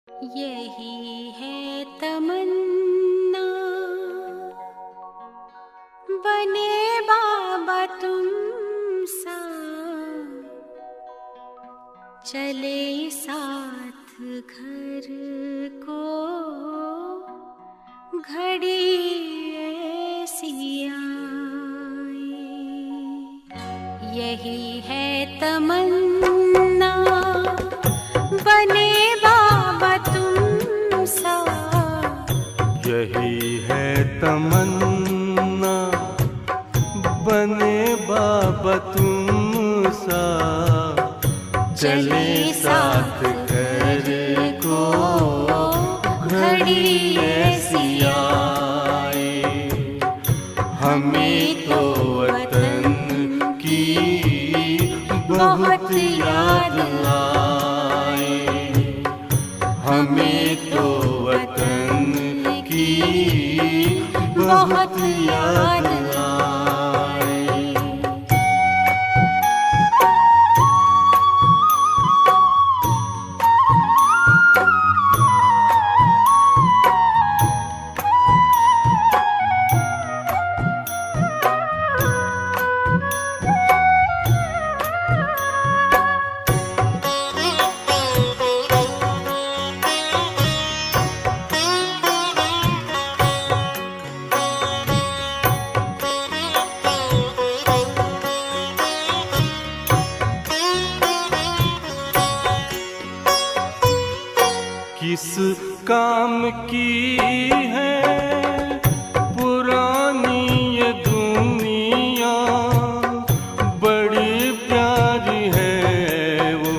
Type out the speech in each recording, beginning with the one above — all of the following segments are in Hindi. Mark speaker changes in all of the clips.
Speaker 1: यही है तमन्ना, बने बाबा तुम सा, चले साथ घर को घड़ी ऐसी आए। यही है तमन्ना, बने बाबा तुम सा।
Speaker 2: यही है तमन्ना, बने बाबा तुम सा, चले साथ घर को घड़ी ऐसी आए। हमें तो वतन की बहुत याद आए, हमें तो वतन की बहुत याद आए। किस काम की है पुरानी ये दुनिया, बड़ी प्यारी है वो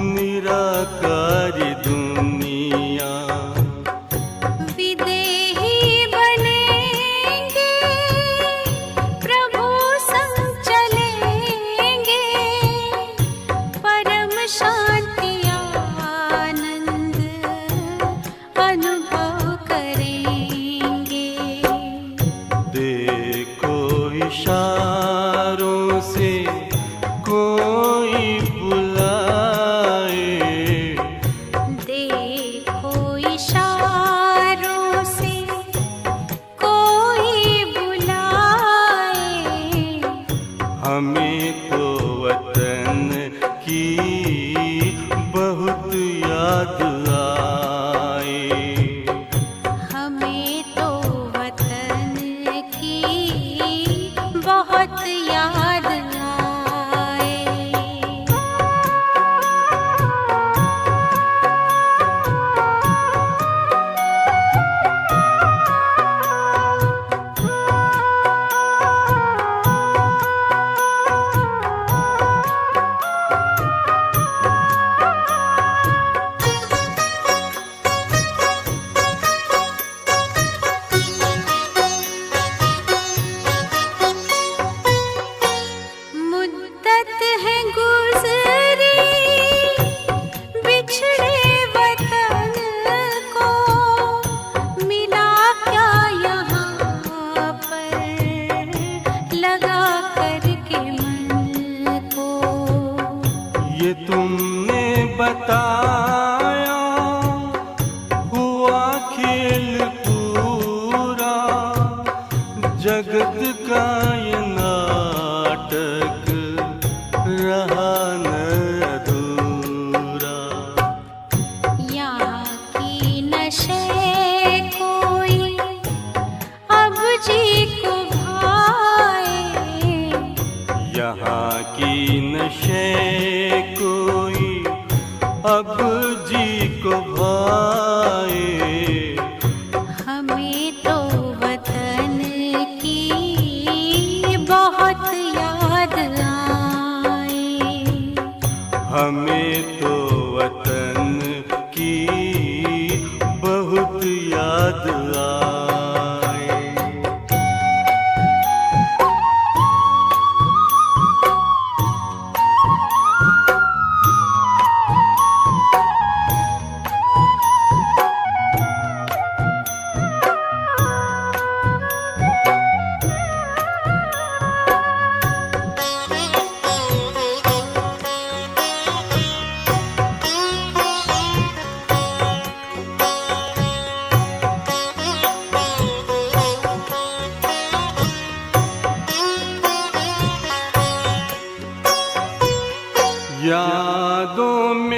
Speaker 2: निराकारी दुनिया।
Speaker 1: विदेही बनेंगे, प्रभु संग चलेंगे, परम शांति अनुभव करेंगे।
Speaker 2: देखो इशारों से कोई बुलाए,
Speaker 1: देखो इशारों से कोई बुलाए।
Speaker 2: हमें तो वतन की बहुत याद आए,
Speaker 1: हमें तो वतन की बहुत याद आए। मुद्दत है गुज़री बिछड़े वतन को, मिला क्या यहाँ पर लगा करके मन को।
Speaker 2: ये तुमने बताया हुआ खेल पूरा, जगत का ये नाटक रहा न अधूरा।
Speaker 1: यहाँ की नशे कोई अब जी को भाए,
Speaker 2: यहाँ की नशे कोई अब जी को भाए।
Speaker 1: हमें तो वतन की बहुत याद आए,
Speaker 2: हमें तो वतन की बहुत याद आए।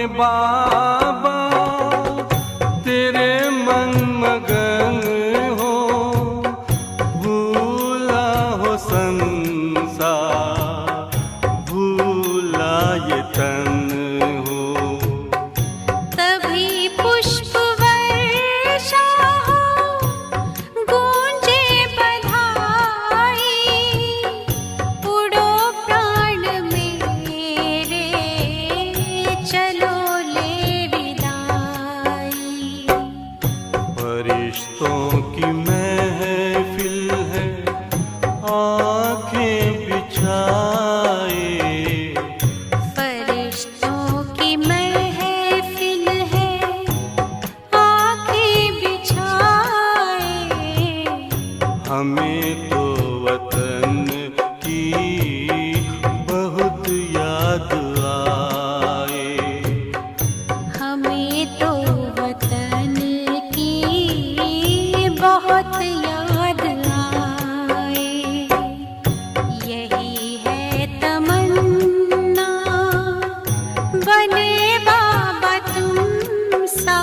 Speaker 2: में बाबा तेरे मन मगन हो, भूला हो संसार, भूला ये तन हो।
Speaker 1: तभी पुष्प वर्षा हो, गूंजे बधाई, उड़ो प्राण मेरे, चलो ले विदाई।
Speaker 2: फरिश्तों की महफिल है, आंखें बिछाए,
Speaker 1: फरिश्तों की महफिल है, आंखें बिछाए।
Speaker 2: हमें तो वतन की बहुत याद आए।
Speaker 1: हमें तो वतन की बहुत याद आए। यही है तमन्ना, बने बाबा तुम सा।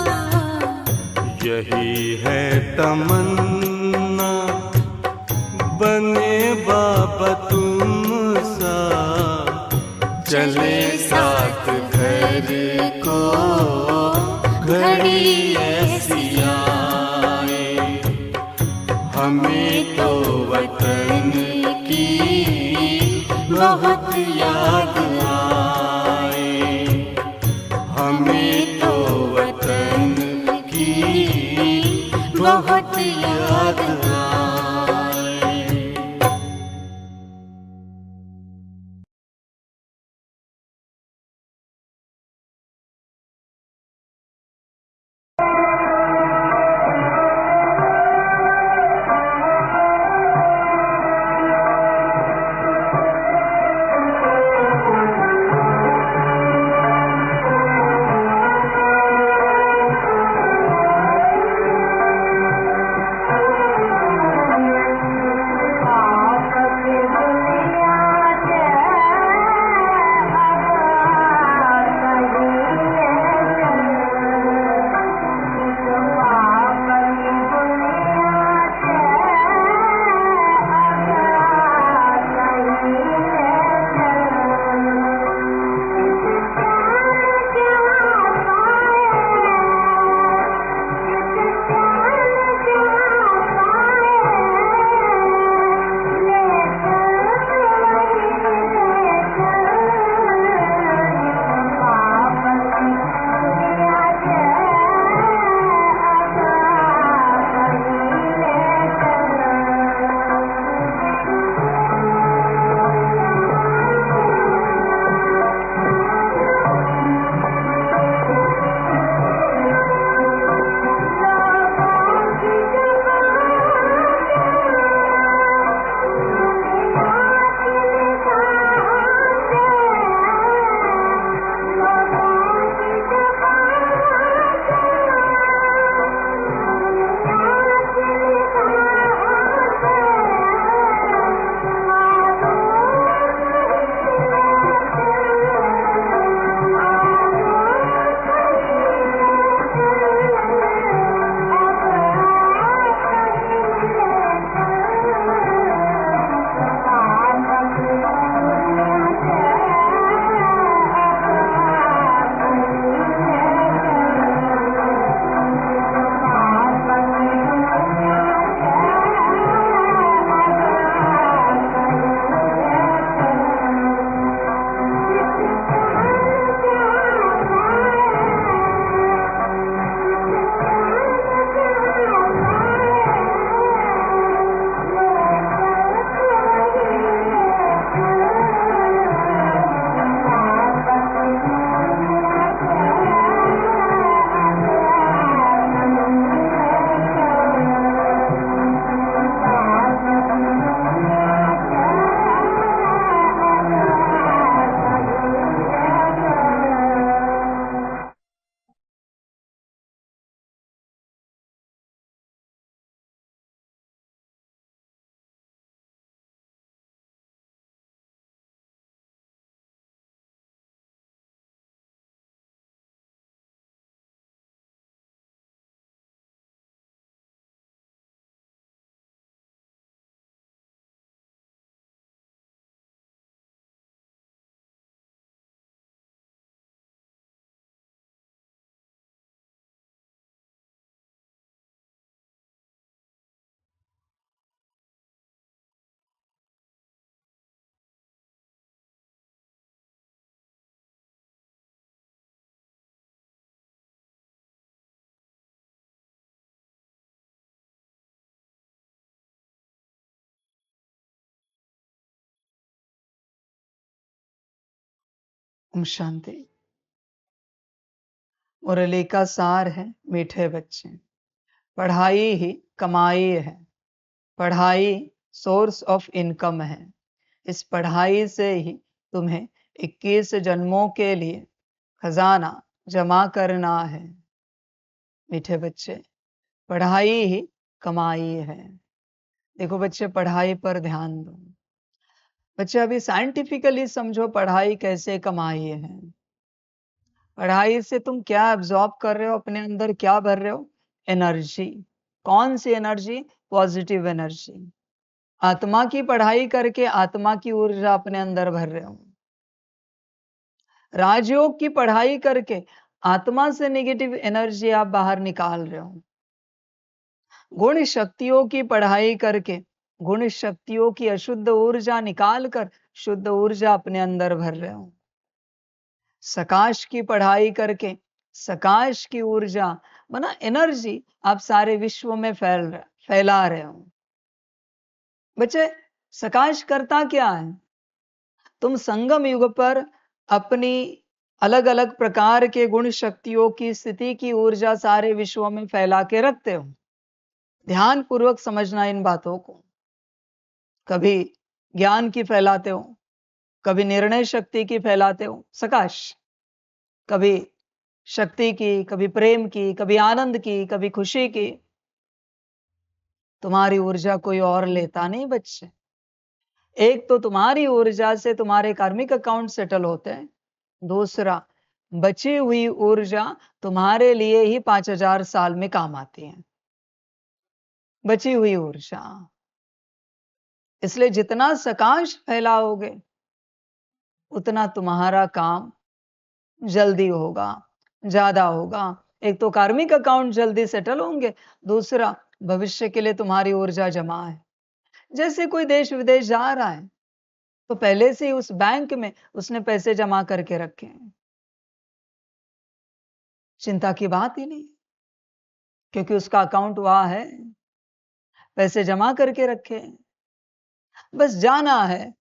Speaker 2: यही है तमन्ना, बने बाबा तुम सा। चले साथ घर को घड़ी ऐसी आए। हमें तो वतन की बहुत याद आए। हमें तो वतन की बहुत याद आए।
Speaker 3: ओम शांति। मुरली का सार है मीठे बच्चे, पढ़ाई ही कमाई है, पढ़ाई सोर्स ऑफ इनकम है। इस पढ़ाई से ही तुम्हें 21 जन्मों के लिए खजाना जमा करना है। मीठे बच्चे, पढ़ाई ही कमाई है। देखो बच्चे, पढ़ाई पर ध्यान दो। बच्चे अभी साइंटिफिकली समझो पढ़ाई कैसे कमाई है। पढ़ाई से तुम क्या एब्जॉर्ब कर रहे हो, अपने अंदर क्या भर रहे हो? एनर्जी। कौन सी एनर्जी? Positive energy. आत्मा की पढ़ाई करके आत्मा की ऊर्जा अपने अंदर भर रहे हो। राजयोग की पढ़ाई करके आत्मा से नेगेटिव एनर्जी आप बाहर निकाल रहे हो। गुण शक्तियों की पढ़ाई करके गुण शक्तियों की अशुद्ध ऊर्जा निकाल कर शुद्ध ऊर्जा अपने अंदर भर रहे हो। सकाश की पढ़ाई करके सकाश की ऊर्जा बना एनर्जी आप सारे विश्व में फैला रहे हो। बच्चे, सकाश करता क्या है? तुम संगम युग पर अपनी अलग अलग प्रकार के गुण शक्तियों की स्थिति की ऊर्जा सारे विश्व में फैला के रखते हो। ध्यान पूर्वक समझना इन बातों को। कभी ज्ञान की फैलाते हो, कभी निर्णय शक्ति की फैलाते हो सकाश, कभी शक्ति की, कभी प्रेम की, कभी आनंद की, कभी खुशी की। तुम्हारी ऊर्जा कोई और लेता नहीं बच्चे। एक तो तुम्हारी ऊर्जा से तुम्हारे कार्मिक अकाउंट सेटल होते हैं, दूसरा बची हुई ऊर्जा तुम्हारे लिए ही 5000 साल में काम आती है। बची हुई ऊर्जा। इसलिए जितना सकाश फैलाओगे उतना तुम्हारा काम जल्दी होगा, ज्यादा होगा। एक तो कार्मिक अकाउंट जल्दी सेटल होंगे, दूसरा भविष्य के लिए तुम्हारी ऊर्जा जमा है। जैसे कोई देश विदेश जा रहा है तो पहले से ही उस बैंक में उसने पैसे जमा करके रखे हैं। चिंता की बात ही नहीं, क्योंकि उसका अकाउंट वहां है, पैसे जमा करके रखे हैं। बस जाना है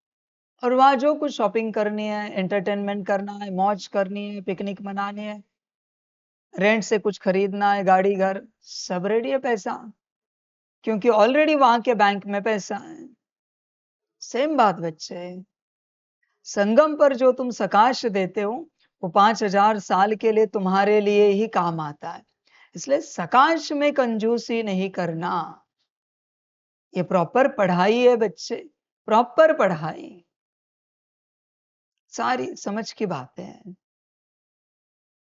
Speaker 3: और वहां जो कुछ शॉपिंग करनी है, एंटरटेनमेंट करना है, मौज करनी है, पिकनिक मनानी है, रेंट से कुछ खरीदना है, गाड़ी घर, सब रेडी है पैसा, क्योंकि ऑलरेडी वहां के बैंक में पैसा है। सेम बात बच्चे, संगम पर जो तुम सकाश देते हो वो 5000 साल के लिए तुम्हारे लिए ही काम आता है। इसलिए सकाश में कंजूसी नहीं करना। ये प्रॉपर पढ़ाई है बच्चे, प्रॉपर पढ़ाई। सारी समझ की बातें हैं।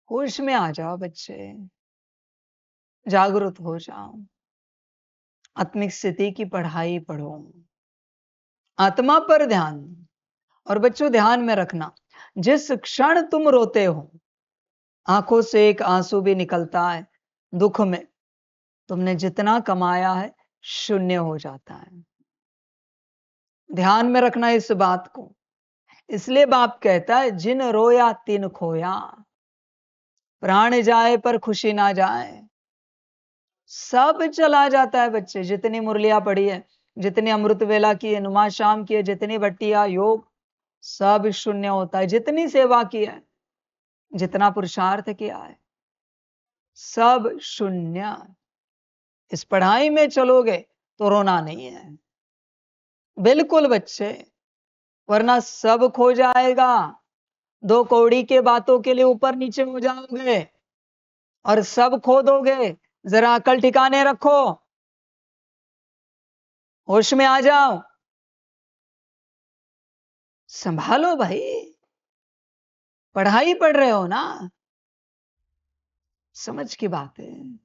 Speaker 3: होश में आ जाओ बच्चे, जागरूक हो जाओ। आत्मिक स्थिति की पढ़ाई पढ़ो, आत्मा पर ध्यान। और बच्चों ध्यान में रखना, जिस क्षण तुम रोते हो आंखों से एक आंसू भी निकलता है दुख में, तुमने जितना कमाया है शून्य हो जाता है। ध्यान में रखना इस बात को। इसलिए बाप कहता है, जिन रोया तिन खोया। प्राण जाए पर खुशी ना जाए। सब चला जाता है बच्चे। जितनी मुरलियां पढ़ी है, जितनी अमृत वेला की है, नुमा शाम की है, जितनी भट्टिया योग, सब शून्य होता है। जितनी सेवा की है, जितना पुरुषार्थ किया है, सब शून्य। इस पढ़ाई में चलोगे तो रोना नहीं है, बिल्कुल बच्चे, वरना सब खो जाएगा। 2 कौड़ी के बातों के लिए ऊपर नीचे हो जाओगे और सब खो दोगे। जरा अकल ठिकाने रखो, होश में आ जाओ, संभालो भाई। पढ़ाई पढ़ रहे हो ना, समझ की बात है।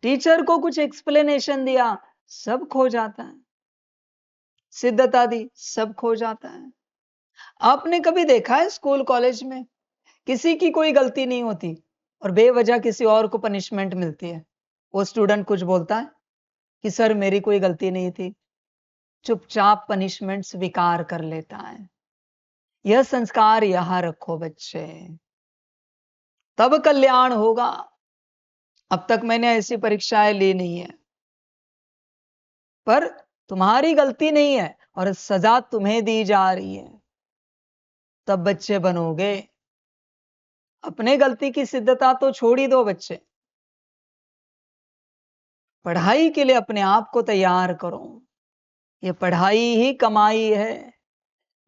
Speaker 3: टीचर को कुछ एक्सप्लेनेशन दिया, सब खो जाता है। सिद्धता दी, सब खो जाता है। आपने कभी देखा है स्कूल कॉलेज में किसी की कोई गलती नहीं होती और बेवजह किसी और को पनिशमेंट मिलती है? वो स्टूडेंट कुछ बोलता है कि सर मेरी कोई गलती नहीं थी, चुपचाप पनिशमेंट स्वीकार कर लेता है। यह संस्कार यहां रखो बच्चे, तब कल्याण होगा। अब तक मैंने ऐसी परीक्षाएं ली नहीं है, पर तुम्हारी गलती नहीं है और सजा तुम्हें दी जा रही है। तब बच्चे बनोगे। अपने गलती की सिद्धता तो छोड़ ही दो बच्चे, पढ़ाई के लिए अपने आप को तैयार करो। ये पढ़ाई ही कमाई है।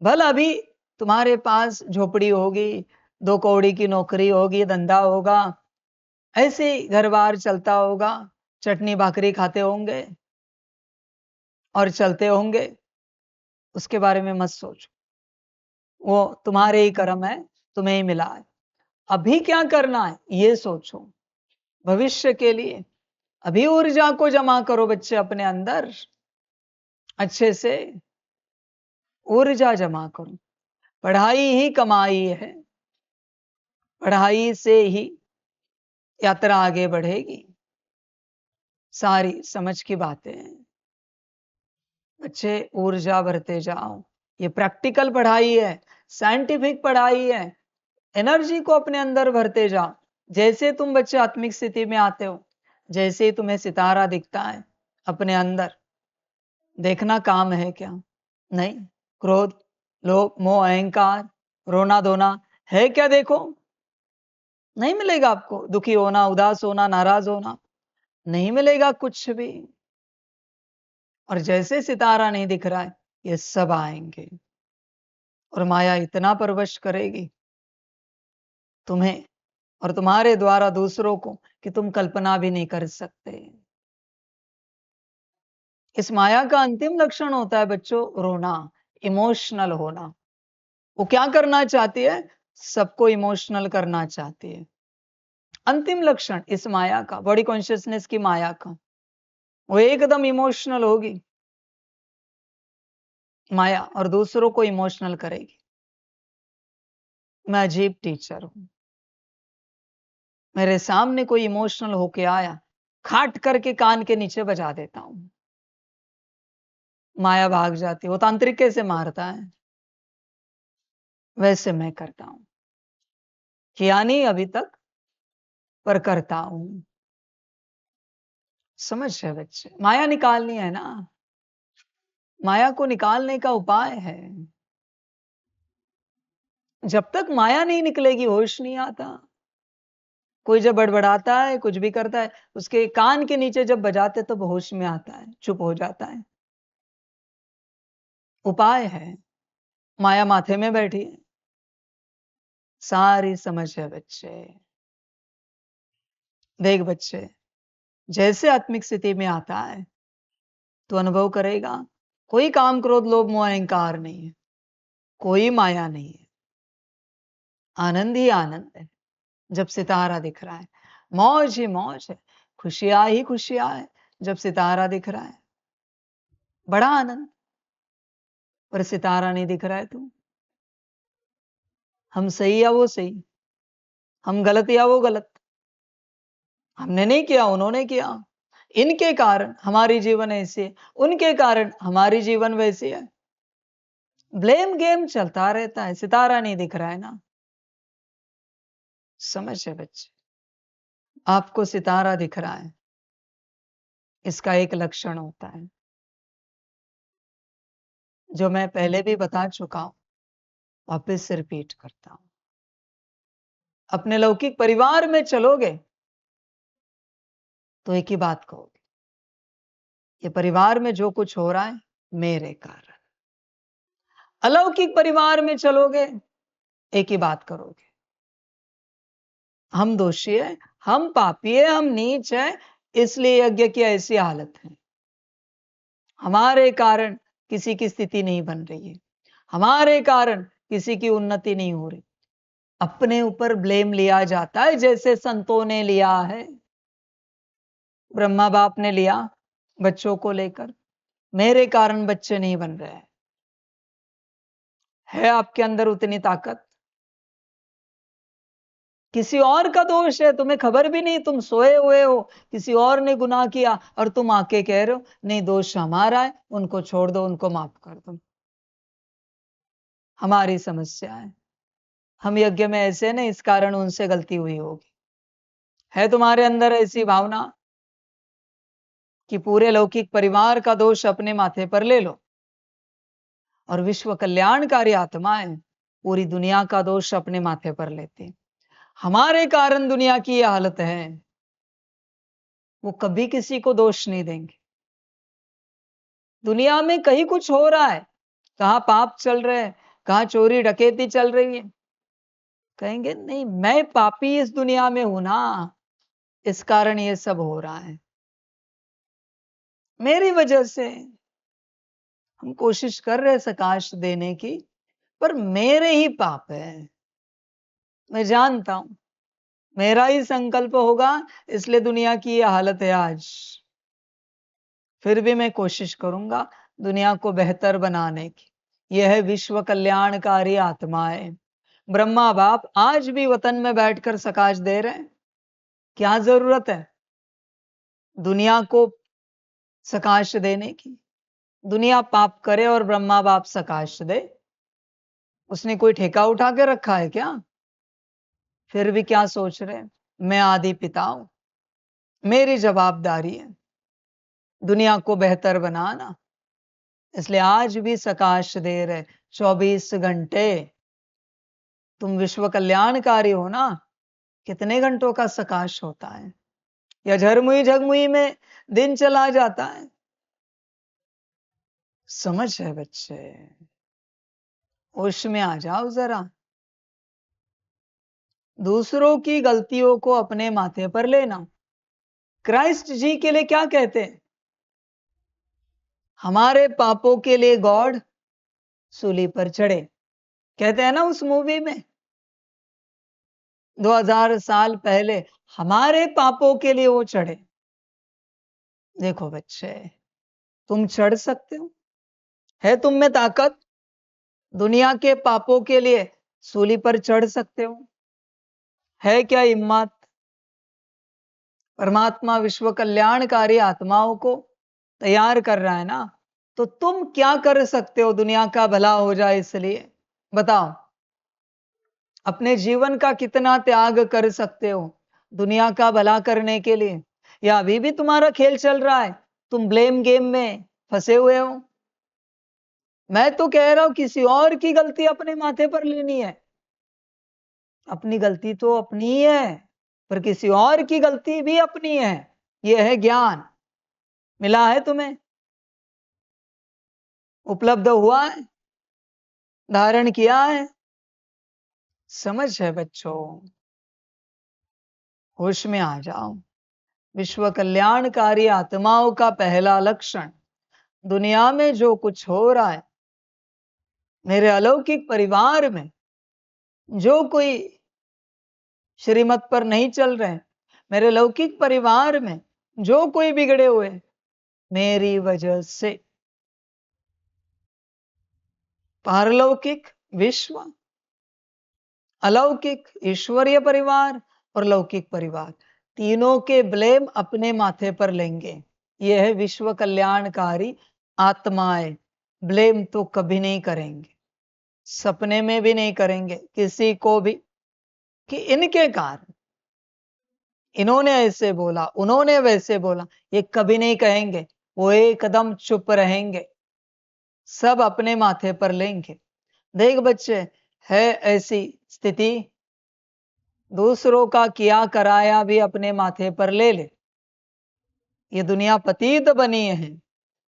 Speaker 3: भल अभी तुम्हारे पास झोपड़ी होगी, 2 कौड़ी की नौकरी होगी, धंधा होगा, ऐसे ही घर बार चलता होगा, चटनी भाकरी खाते होंगे और चलते होंगे, उसके बारे में मत सोचो। वो तुम्हारे ही कर्म है, तुम्हें ही मिला है। अभी क्या करना है ये सोचो, भविष्य के लिए। अभी ऊर्जा को जमा करो बच्चे अपने अंदर, अच्छे से ऊर्जा जमा करो। पढ़ाई ही कमाई है, पढ़ाई से ही यात्रा आगे बढ़ेगी। सारी समझ की बातें हैं बच्चे, ऊर्जा भरते जाओ। ये प्रैक्टिकल पढ़ाई है, साइंटिफिक पढ़ाई है। एनर्जी को अपने अंदर भरते जाओ। जैसे तुम बच्चे आत्मिक स्थिति में आते हो, जैसे ही तुम्हें सितारा दिखता है अपने अंदर, देखना काम है क्या? नहीं। क्रोध, लोभ, मोह, अहंकार, रोना धोना है क्या? देखो, नहीं मिलेगा आपको। दुखी होना, उदास होना, नाराज होना, नहीं मिलेगा कुछ भी। और जैसे सितारा नहीं दिख रहा है, ये सब आएंगे और माया इतना परवश करेगी तुम्हें और तुम्हारे द्वारा दूसरों को कि तुम कल्पना भी नहीं कर सकते। इस माया का अंतिम लक्षण होता है बच्चों, रोना, इमोशनल होना। वो क्या करना चाहती है? सबको इमोशनल करना चाहती है। अंतिम लक्षण इस माया का, बॉडी कॉन्शियसनेस की माया का, वो एकदम इमोशनल होगी माया और दूसरों को इमोशनल करेगी। मैं अजीब टीचर हूं, मेरे सामने कोई इमोशनल होके आया, खाट करके कान के नीचे बजा देता हूं। माया भाग जाती। वो तांत्रिक कैसे मारता है, वैसे मैं करता हूं। किया नहीं अभी तक, पर करता हूं। समझ है बच्चे? माया निकालनी है ना, माया को निकालने का उपाय है। जब तक माया नहीं निकलेगी होश नहीं आता। कोई जब बड़बड़ाता है, कुछ भी करता है, उसके कान के नीचे जब बजाते तो होश में आता है, चुप हो जाता है। उपाय है, माया माथे में बैठी है। सारी समझ है बच्चे। देख बच्चे, जैसे आत्मिक स्थिति में आता है तो अनुभव करेगा, कोई काम, क्रोध, लोभ, मोह, अहंकार नहीं है, कोई माया नहीं है, आनंद ही आनंद है। जब सितारा दिख रहा है, मौज ही मौज है, खुशियां ही खुशियां है जब सितारा दिख रहा है। बड़ा आनंद। पर सितारा नहीं दिख रहा है तो हम सही या वो सही, हम गलत या वो गलत। हमने नहीं किया, उन्होंने किया, इनके कारण हमारी जीवन ऐसी है, उनके कारण हमारी जीवन वैसी है। ब्लेम गेम चलता रहता है, सितारा नहीं दिख रहा है ना। समझ है बच्चे? आपको सितारा दिख रहा है, इसका एक लक्षण होता है जो मैं पहले भी बता चुका हूं, वापस से रिपीट करता हूं। अपने लौकिक परिवार में चलोगे तो एक ही बात कहोगे, ये परिवार में जो कुछ हो रहा है मेरे कारण। अलौकिक परिवार में चलोगे, एक ही बात करोगे, हम दोषी है, हम पापी है, हम नीच है, इसलिए यज्ञ की ऐसी हालत है। हमारे कारण किसी की स्थिति नहीं बन रही है, हमारे कारण किसी की उन्नति नहीं हो रही। अपने ऊपर ब्लेम लिया जाता है, जैसे संतों ने लिया है, ब्रह्मा बाप ने लिया बच्चों को लेकर, मेरे कारण बच्चे नहीं बन रहे हैं। है आपके अंदर उतनी ताकत? किसी और का दोष है, तुम्हें खबर भी नहीं, तुम सोए हुए हो, किसी और ने गुनाह किया और तुम आके कह रहे हो नहीं दोष हमारा है, उनको छोड़ दो, उनको माफ कर दो। हमारी समस्या है, हम यज्ञ में ऐसे नहीं, इस कारण उनसे गलती हुई होगी। है तुम्हारे अंदर ऐसी भावना कि पूरे लौकिक परिवार का दोष अपने माथे पर ले लो और विश्व कल्याणकारी आत्मा है, पूरी दुनिया का दोष अपने माथे पर लेते। हमारे कारण दुनिया की यह हालत है, वो कभी किसी को दोष नहीं देंगे। दुनिया में कहीं कुछ हो रहा है, कहां पाप चल रहे हैं, कहां चोरी डकैती चल रही है, कहेंगे नहीं मैं पापी इस दुनिया में हूं ना, इस कारण ये सब हो रहा है, मेरी वजह से। हम कोशिश कर रहे सकाश देने की, पर मेरे ही पाप है, मैं जानता हूं, मेरा ही संकल्प होगा, इसलिए दुनिया की ये हालत है आज। फिर भी मैं कोशिश करूंगा दुनिया को बेहतर बनाने की। यह है विश्व कल्याणकारी आत्माएं। ब्रह्मा बाप आज भी वतन में बैठकर सकाश दे रहे हैं। क्या जरूरत है दुनिया को सकाश देने की? दुनिया पाप करे और ब्रह्मा बाप सकाश दे, उसने कोई ठेका उठा के रखा है क्या? फिर भी क्या सोच रहे हैं, मैं आदि पिता हूं, मेरी जवाबदारी है दुनिया को बेहतर बनाना, इसलिए आज भी सकाश दे रहे 24 घंटे। तुम विश्व कल्याणकारी हो ना, कितने घंटों का सकाश होता है? या झरमुई झगमुई में दिन चला जाता है? समझ है बच्चे, होश में आ जाओ जरा। दूसरों की गलतियों को अपने माथे पर लेना। क्राइस्ट जी के लिए क्या कहते हैं? हमारे पापों के लिए गॉड सूली पर चढ़े, कहते हैं ना उस मूवी में। 2000 साल पहले हमारे पापों के लिए वो चढ़े। देखो बच्चे, तुम चढ़ सकते हो, है तुम में ताकत, दुनिया के पापों के लिए सूली पर चढ़ सकते हो? है क्या हिम्मत? परमात्मा विश्व कल्याणकारी आत्माओं को तैयार कर रहा है ना, तो तुम क्या कर सकते हो दुनिया का भला हो जाए इसलिए? बताओ, अपने जीवन का कितना त्याग कर सकते हो दुनिया का भला करने के लिए? या अभी भी तुम्हारा खेल चल रहा है, तुम ब्लेम गेम में फंसे हुए हो? मैं तो कह रहा हूं किसी और की गलती अपने माथे पर लेनी है। अपनी गलती तो अपनी ही है, पर किसी और की गलती भी अपनी है। यह है ज्ञान। मिला है तुम्हें, उपलब्ध हुआ है, धारण किया है। समझ है बच्चों, होश में आ जाओ। विश्व कल्याणकारी आत्माओं का पहला लक्षण, दुनिया में जो कुछ हो रहा है, मेरे अलौकिक परिवार में जो कोई श्रीमत पर नहीं चल रहे, मेरे लौकिक परिवार में जो कोई बिगड़े हुए, मेरी वजह से। पारलौकिक विश्व, अलौकिक ईश्वरीय परिवार और लौकिक परिवार, तीनों के ब्लेम अपने माथे पर लेंगे। यह है विश्व कल्याणकारी आत्माएं। ब्लेम तो कभी नहीं करेंगे, सपने में भी नहीं करेंगे किसी को भी, कि इनके कारण इन्होंने ऐसे बोला, उन्होंने वैसे बोला, ये कभी नहीं कहेंगे। वो एकदम चुप रहेंगे, सब अपने माथे पर लेंगे। देख बच्चे, है ऐसी स्थिति, दूसरों का किया कराया भी अपने माथे पर ले ले। ये दुनिया पतित बनी है,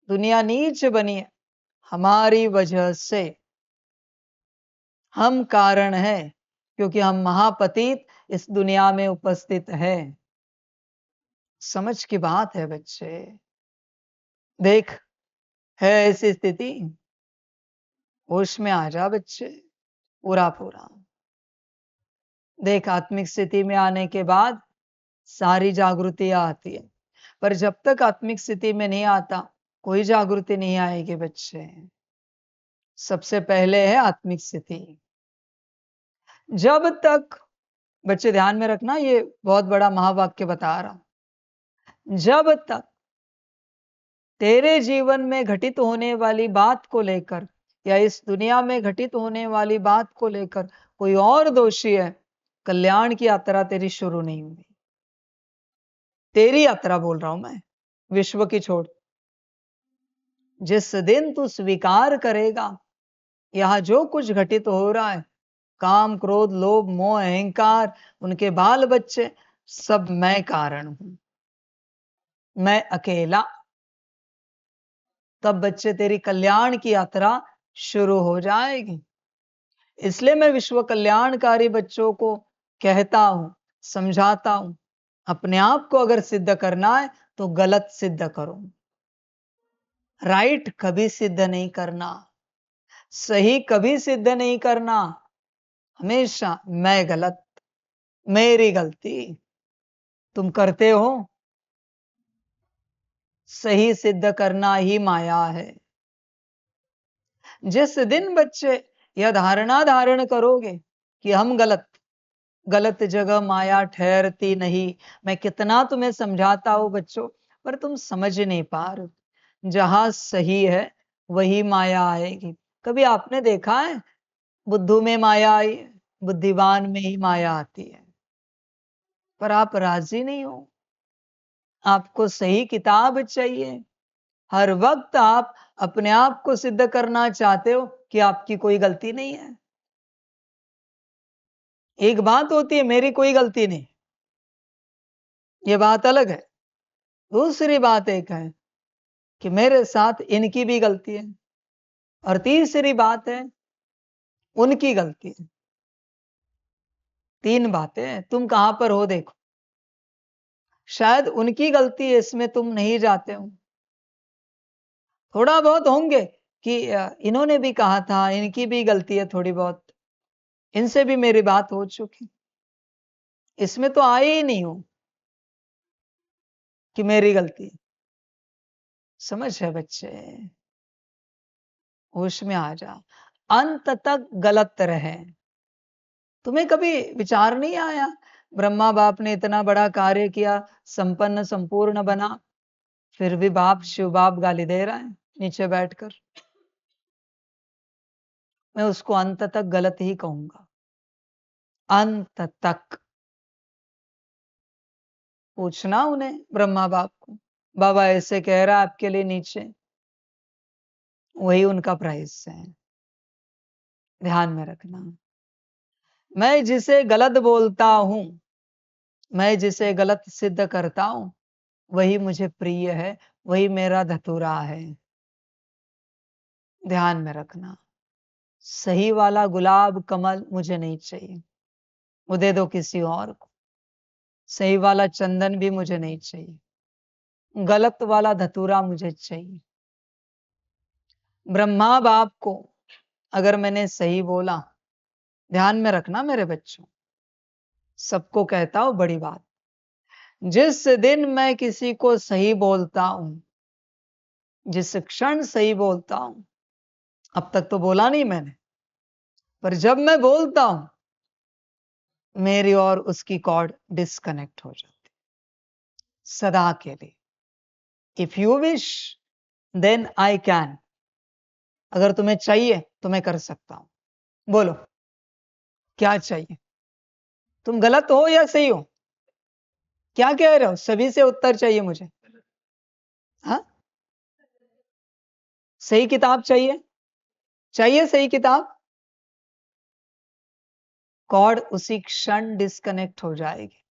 Speaker 3: दुनिया नीच बनी है हमारी वजह से। हम कारण है, क्योंकि हम महापतित इस दुनिया में उपस्थित है। समझ की बात है बच्चे। देख, है ऐसी स्थिति, होश में आ जा बच्चे पूरा पूरा। देख, आत्मिक स्थिति में आने के बाद सारी जागृतियां आती है, पर जब तक आत्मिक स्थिति में नहीं आता, कोई जागृति नहीं आएगी बच्चे। सबसे पहले है आत्मिक स्थिति। जब तक, बच्चे ध्यान में रखना, ये बहुत बड़ा महावाक्य बता रहा हूं, जब तक तेरे जीवन में घटित होने वाली बात को लेकर या इस दुनिया में घटित होने वाली बात को लेकर कोई और दोषी है, कल्याण की यात्रा तेरी शुरू नहीं हुई। तेरी यात्रा बोल रहा हूं मैं, विश्व की छोड़। जिस दिन तू स्वीकार करेगा यहां जो कुछ घटित हो रहा है काम, क्रोध, लोभ, मोह, अहंकार, उनके बाल बच्चे, सब मैं कारण हूं, मैं अकेला। तब बच्चे तेरी कल्याण की यात्रा शुरू हो जाएगी। इसलिए मैं विश्व कल्याणकारी बच्चों को कहता हूं, समझाता हूं, अपने आप को अगर सिद्ध करना है तो गलत सिद्ध करो, राइट कभी सिद्ध नहीं करना, सही कभी सिद्ध नहीं करना। हमेशा मैं गलत, मेरी गलती, तुम करते हो, सही सिद्ध करना ही माया है। जिस दिन बच्चे यह धारणा धारण करोगे कि हम गलत, गलत जगह माया ठहरती नहीं। मैं कितना तुम्हें समझाता हूं बच्चों, पर तुम समझ नहीं पा रहे। जहां सही है वही माया आएगी। कभी आपने देखा है बुद्धू में माया आई, बुद्धिमान में ही माया आती है। पर आप राजी नहीं हो, आपको सही किताब चाहिए। हर वक्त आप अपने आप को सिद्ध करना चाहते हो कि आपकी कोई गलती नहीं है। एक बात होती है मेरी कोई गलती नहीं, ये बात अलग है। दूसरी बात एक है कि मेरे साथ इनकी भी गलती है, और तीसरी बात है उनकी गलती है। तीन बातें, तुम कहां पर हो देखो। शायद उनकी गलती है, इसमें तुम नहीं जाते हो। थोड़ा बहुत होंगे कि इन्होंने भी कहा था, इनकी भी गलती है थोड़ी बहुत, इनसे भी मेरी बात हो चुकी, इसमें तो आए ही नहीं हो कि मेरी गलती है। समझ है बच्चे, होश में आ जा, अंत तक गलत रहे। तुम्हें कभी विचार नहीं आया ब्रह्मा बाप ने इतना बड़ा कार्य किया, संपन्न संपूर्ण बना, फिर भी बाप शिव बाप गाली दे रहा है नीचे बैठकर। मैं उसको अंत तक गलत ही कहूंगा, अंत तक। पूछना उन्हें, ब्रह्मा बाप को, बाबा ऐसे कह रहा है आपके लिए नीचे, वही उनका प्राइस है। ध्यान में रखना, मैं जिसे गलत बोलता हूं, मैं जिसे गलत सिद्ध करता हूं, वही मुझे प्रिय है, वही मेरा धतूरा है। ध्यान में रखना, सही वाला गुलाब कमल मुझे नहीं चाहिए, वो दे दो किसी और को। सही वाला चंदन भी मुझे नहीं चाहिए, गलत वाला धतूरा मुझे चाहिए। ब्रह्मा बाप को अगर मैंने सही बोला, ध्यान में रखना मेरे बच्चों, सबको कहता हूं बड़ी बात, जिस दिन मैं किसी को सही बोलता हूं, जिस क्षण सही बोलता हूं, अब तक तो बोला नहीं मैंने, पर जब मैं बोलता हूं, मेरी और उसकी कॉर्ड डिस्कनेक्ट हो जाती सदा के लिए। If you wish then I can, अगर तुम्हें चाहिए तो मैं कर सकता हूं। बोलो क्या चाहिए, तुम गलत हो या सही हो, क्या कह रहे हो, सभी से उत्तर चाहिए मुझे। हाँ, सही किताब चाहिए, चाहिए सही किताब। कॉर्ड उसी क्षण डिस्कनेक्ट हो जाएगी,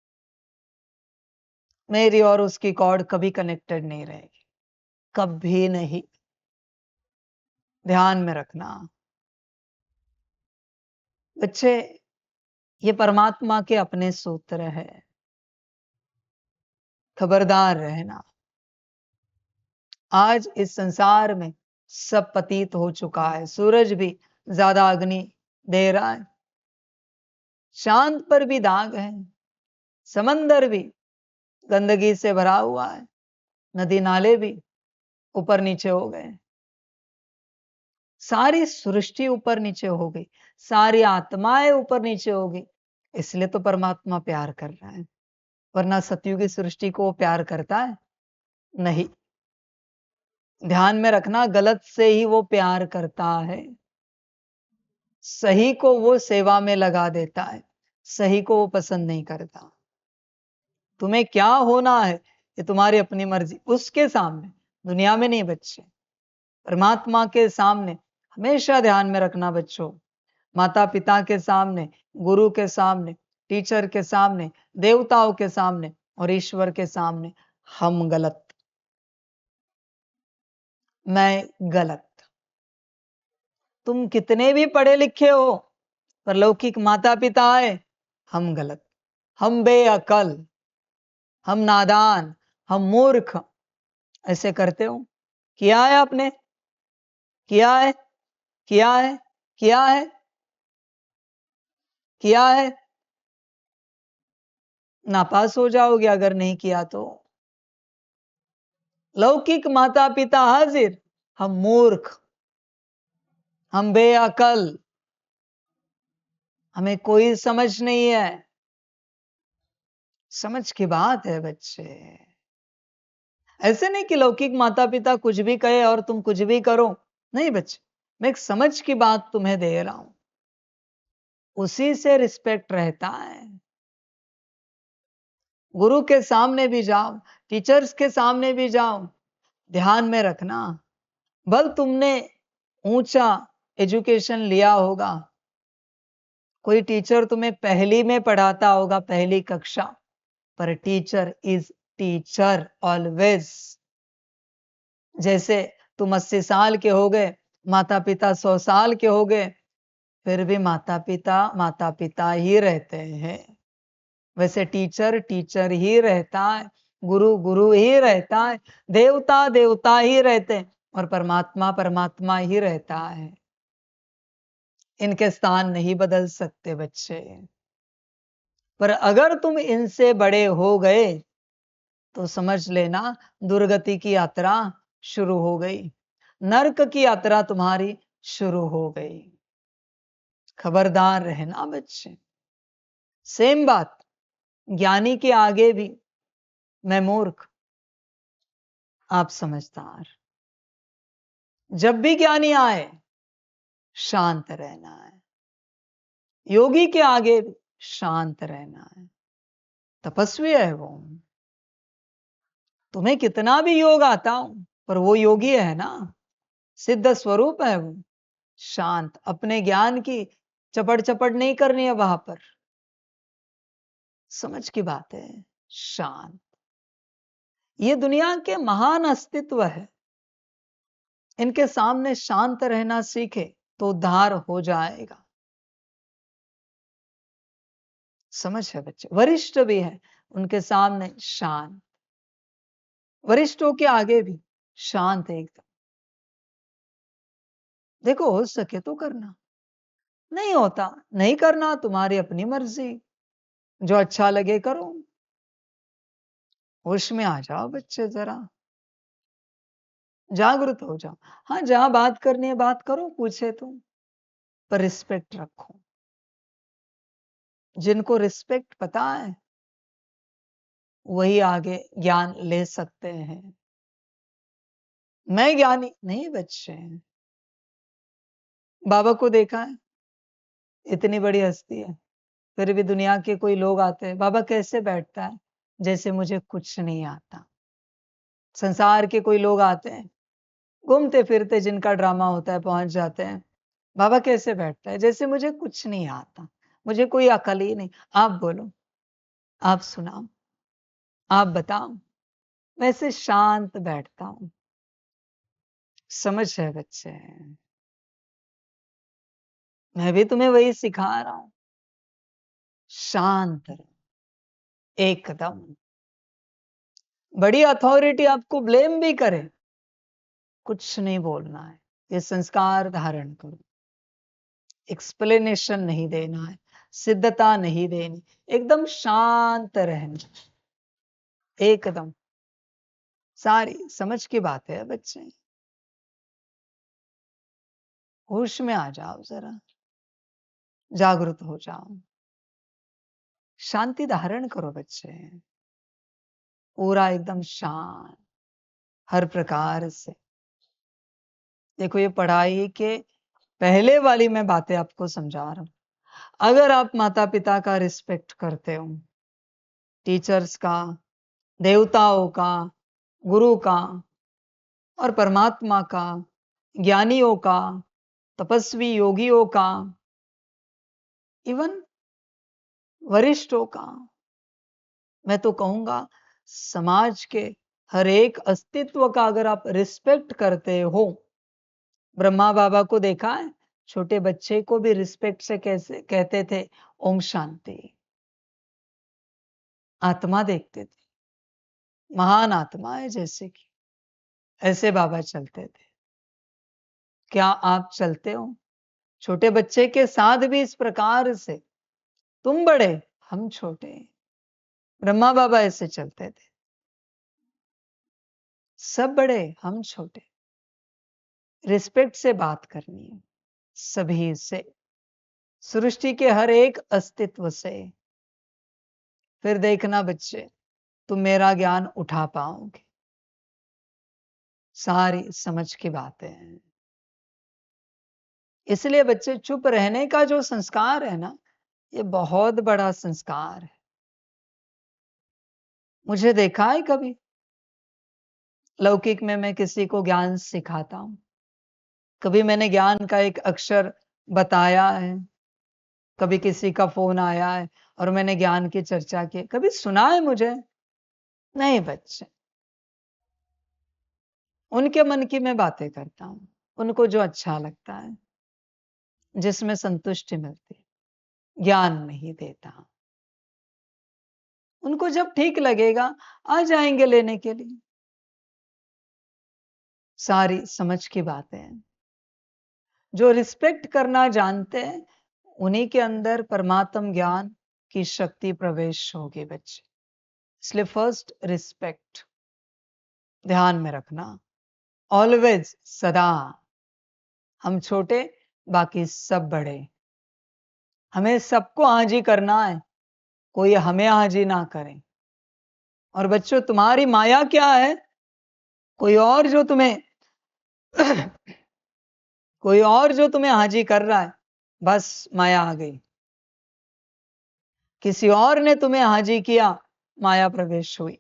Speaker 3: मेरी और उसकी कॉर्ड कभी कनेक्टेड नहीं रहेगी, कभी नहीं। ध्यान में रखना बच्चे, ये परमात्मा के अपने सूत्र है, खबरदार रहना। आज इस संसार में सब पतित हो चुका है, सूरज भी ज्यादा अग्नि दे रहा है, चांद पर भी दाग है, समंदर भी गंदगी से भरा हुआ है, नदी नाले भी ऊपर नीचे हो गए, सारी सृष्टि ऊपर नीचे हो गई, सारी आत्माएं ऊपर नीचे हो गई। इसलिए तो परमात्मा प्यार कर रहा है, वरना सतयुगी सृष्टि को वो प्यार करता है नहीं। ध्यान में रखना, गलत से ही वो प्यार करता है, सही को वो सेवा में लगा देता है, सही को वो पसंद नहीं करता। तुम्हें क्या होना है ये तुम्हारी अपनी मर्जी, उसके सामने, दुनिया में नहीं बच्चे, परमात्मा के सामने हमेशा ध्यान में रखना बच्चों, माता पिता के सामने, गुरु के सामने, टीचर के सामने, देवताओं के सामने और ईश्वर के सामने हम गलत, मैं गलत। तुम कितने भी पढ़े लिखे हो, पर लौकिक माता पिता आए, हम गलत, हम बेअकल, हम नादान, हम मूर्ख। ऐसे करते हो? किया है आपने? किया है? किया है? किया है? किया है? नापास हो जाओगे अगर नहीं किया तो। लौकिक माता पिता हाजिर, हम मूर्ख, हम बेअकल, हमें कोई समझ नहीं है। समझ की बात है बच्चे। ऐसे नहीं कि लौकिक माता पिता कुछ भी कहे और तुम कुछ भी करो। नहीं बच्चे, मैं एक समझ की बात तुम्हें दे रहा हूं, उसी से रिस्पेक्ट रहता है। गुरु के सामने भी जाओ, टीचर्स के सामने भी जाओ, ध्यान में रखना, भल तुमने ऊंचा एजुकेशन लिया होगा, कोई टीचर तुम्हें पहली में पढ़ाता होगा, पहली कक्षा, पर टीचर इज टीचर ऑलवेज। जैसे तुम 80 साल के हो गए, माता पिता 100 साल के हो गए, फिर भी माता पिता ही रहते हैं। वैसे टीचर टीचर ही रहता है, गुरु गुरु ही रहता है, देवता देवता ही रहते हैं और परमात्मा परमात्मा ही रहता है। इनके स्थान नहीं बदल सकते बच्चे। पर अगर तुम इनसे बड़े हो गए तो समझ लेना दुर्गति की यात्रा शुरू हो गई, नरक की यात्रा तुम्हारी शुरू हो गई। खबरदार रहना बच्चे। सेम बात, ज्ञानी के आगे भी मैं मूर्ख, आप समझदार। जब भी ज्ञानी आए शांत रहना है, योगी के आगे भी शांत रहना है। तपस्वी है वो, तुम्हें कितना भी योग आता हो पर वो योगी है ना, सिद्ध स्वरूप है वो। शांत, अपने ज्ञान की चपड़ चपड़ नहीं करनी है वहां पर। समझ की बात है, शांत। ये दुनिया के महान अस्तित्व है, इनके सामने शांत रहना सीखे तो उद्धार हो जाएगा। समझ है बच्चे? वरिष्ठ भी है, उनके सामने शांत, वरिष्ठों के आगे भी शांत एकदम। देखो हो सके तो करना, नहीं होता नहीं करना, तुम्हारी अपनी मर्जी, जो अच्छा लगे करो। होश में आ जाओ बच्चे, जरा जागृत हो जाओ। हाँ, जहां बात करनी है बात करो, पूछे तुम, पर रिस्पेक्ट रखो। जिनको रिस्पेक्ट पता है वही आगे ज्ञान ले सकते हैं। मैं ज्ञानी नहीं बच्चे। बाबा को देखा है, इतनी बड़ी हस्ती है, फिर भी दुनिया के कोई लोग आते हैं, बाबा कैसे बैठता है जैसे मुझे कुछ नहीं आता। संसार के कोई लोग आते हैं, घूमते फिरते जिनका ड्रामा होता है, पहुंच जाते हैं, बाबा कैसे बैठता है जैसे मुझे कुछ नहीं आता, मुझे कोई अकल ही नहीं। आप बोलो, आप सुनाओ, आप बताओ, वैसे शांत बैठता हूं। समझ है बच्चे? मैं भी तुम्हें वही सिखा रहा हूं, शांत रहो एकदम। बड़ी अथॉरिटी आपको ब्लेम भी करे, कुछ नहीं बोलना है, ये संस्कार धारण करो। एक्सप्लेनेशन नहीं देना है, सिद्धता नहीं देनी, एकदम शांत रहना, एकदम। सारी समझ की बात है बच्चे। होश में आ जाओ, जरा जागृत हो जाओ, शांति धारण करो बच्चे, पूरा एकदम शांत हर प्रकार से। देखो ये पढ़ाई के पहले वाली मैं बातें आपको समझा रहा हूं। अगर आप माता पिता का रिस्पेक्ट करते हो, टीचर्स का, देवताओं का, गुरु का और परमात्मा का, ज्ञानियों का, तपस्वी योगियों का, इवन वरिष्ठों का, मैं तो कहूंगा समाज के हर एक अस्तित्व का अगर आप रिस्पेक्ट करते हो, ब्रह्मा बाबा को देखा है, छोटे बच्चे को भी रिस्पेक्ट से कैसे कहते थे, ओम शांति। आत्मा देखते थे, महान आत्मा है जैसे कि, ऐसे बाबा चलते थे। क्या आप चलते हो छोटे बच्चे के साथ भी इस प्रकार से? तुम बड़े, हम छोटे। ब्रह्मा बाबा ऐसे चलते थे, सब बड़े, हम छोटे। रिस्पेक्ट से बात करनी है सभी से, सृष्टि के हर एक अस्तित्व से। फिर देखना बच्चे, तुम मेरा ज्ञान उठा पाओगे। सारी समझ की बातें हैं। इसलिए बच्चे, चुप रहने का जो संस्कार है ना, ये बहुत बड़ा संस्कार है। मुझे देखा है कभी लौकिक में मैं किसी को ज्ञान सिखाता हूं, कभी मैंने ज्ञान का एक अक्षर बताया है, कभी किसी का फोन आया है और मैंने ज्ञान की चर्चा की, कभी सुना है मुझे? नहीं बच्चे, उनके मन की मैं बातें करता हूं, उनको जो अच्छा लगता है, जिसमें संतुष्टि मिलती है। ज्ञान नहीं देता। उनको जब ठीक लगेगा आ जाएंगे लेने के लिए। सारी समझ की बातें हैं। जो रिस्पेक्ट करना जानते हैं, उन्हीं के अंदर परमात्म ज्ञान की शक्ति प्रवेश होगी बच्चे। इसलिए फर्स्ट रिस्पेक्ट ध्यान में रखना, ऑलवेज, सदा। हम छोटे, बाकी सब बड़े। हमें सबको हाजी करना है, कोई हमें हाजी ना करे। और बच्चों, तुम्हारी माया क्या है? कोई और जो तुम्हें कोई और जो तुम्हें हाजी कर रहा है, बस माया आ गई। किसी और ने तुम्हें हाजी किया, माया प्रवेश हुई।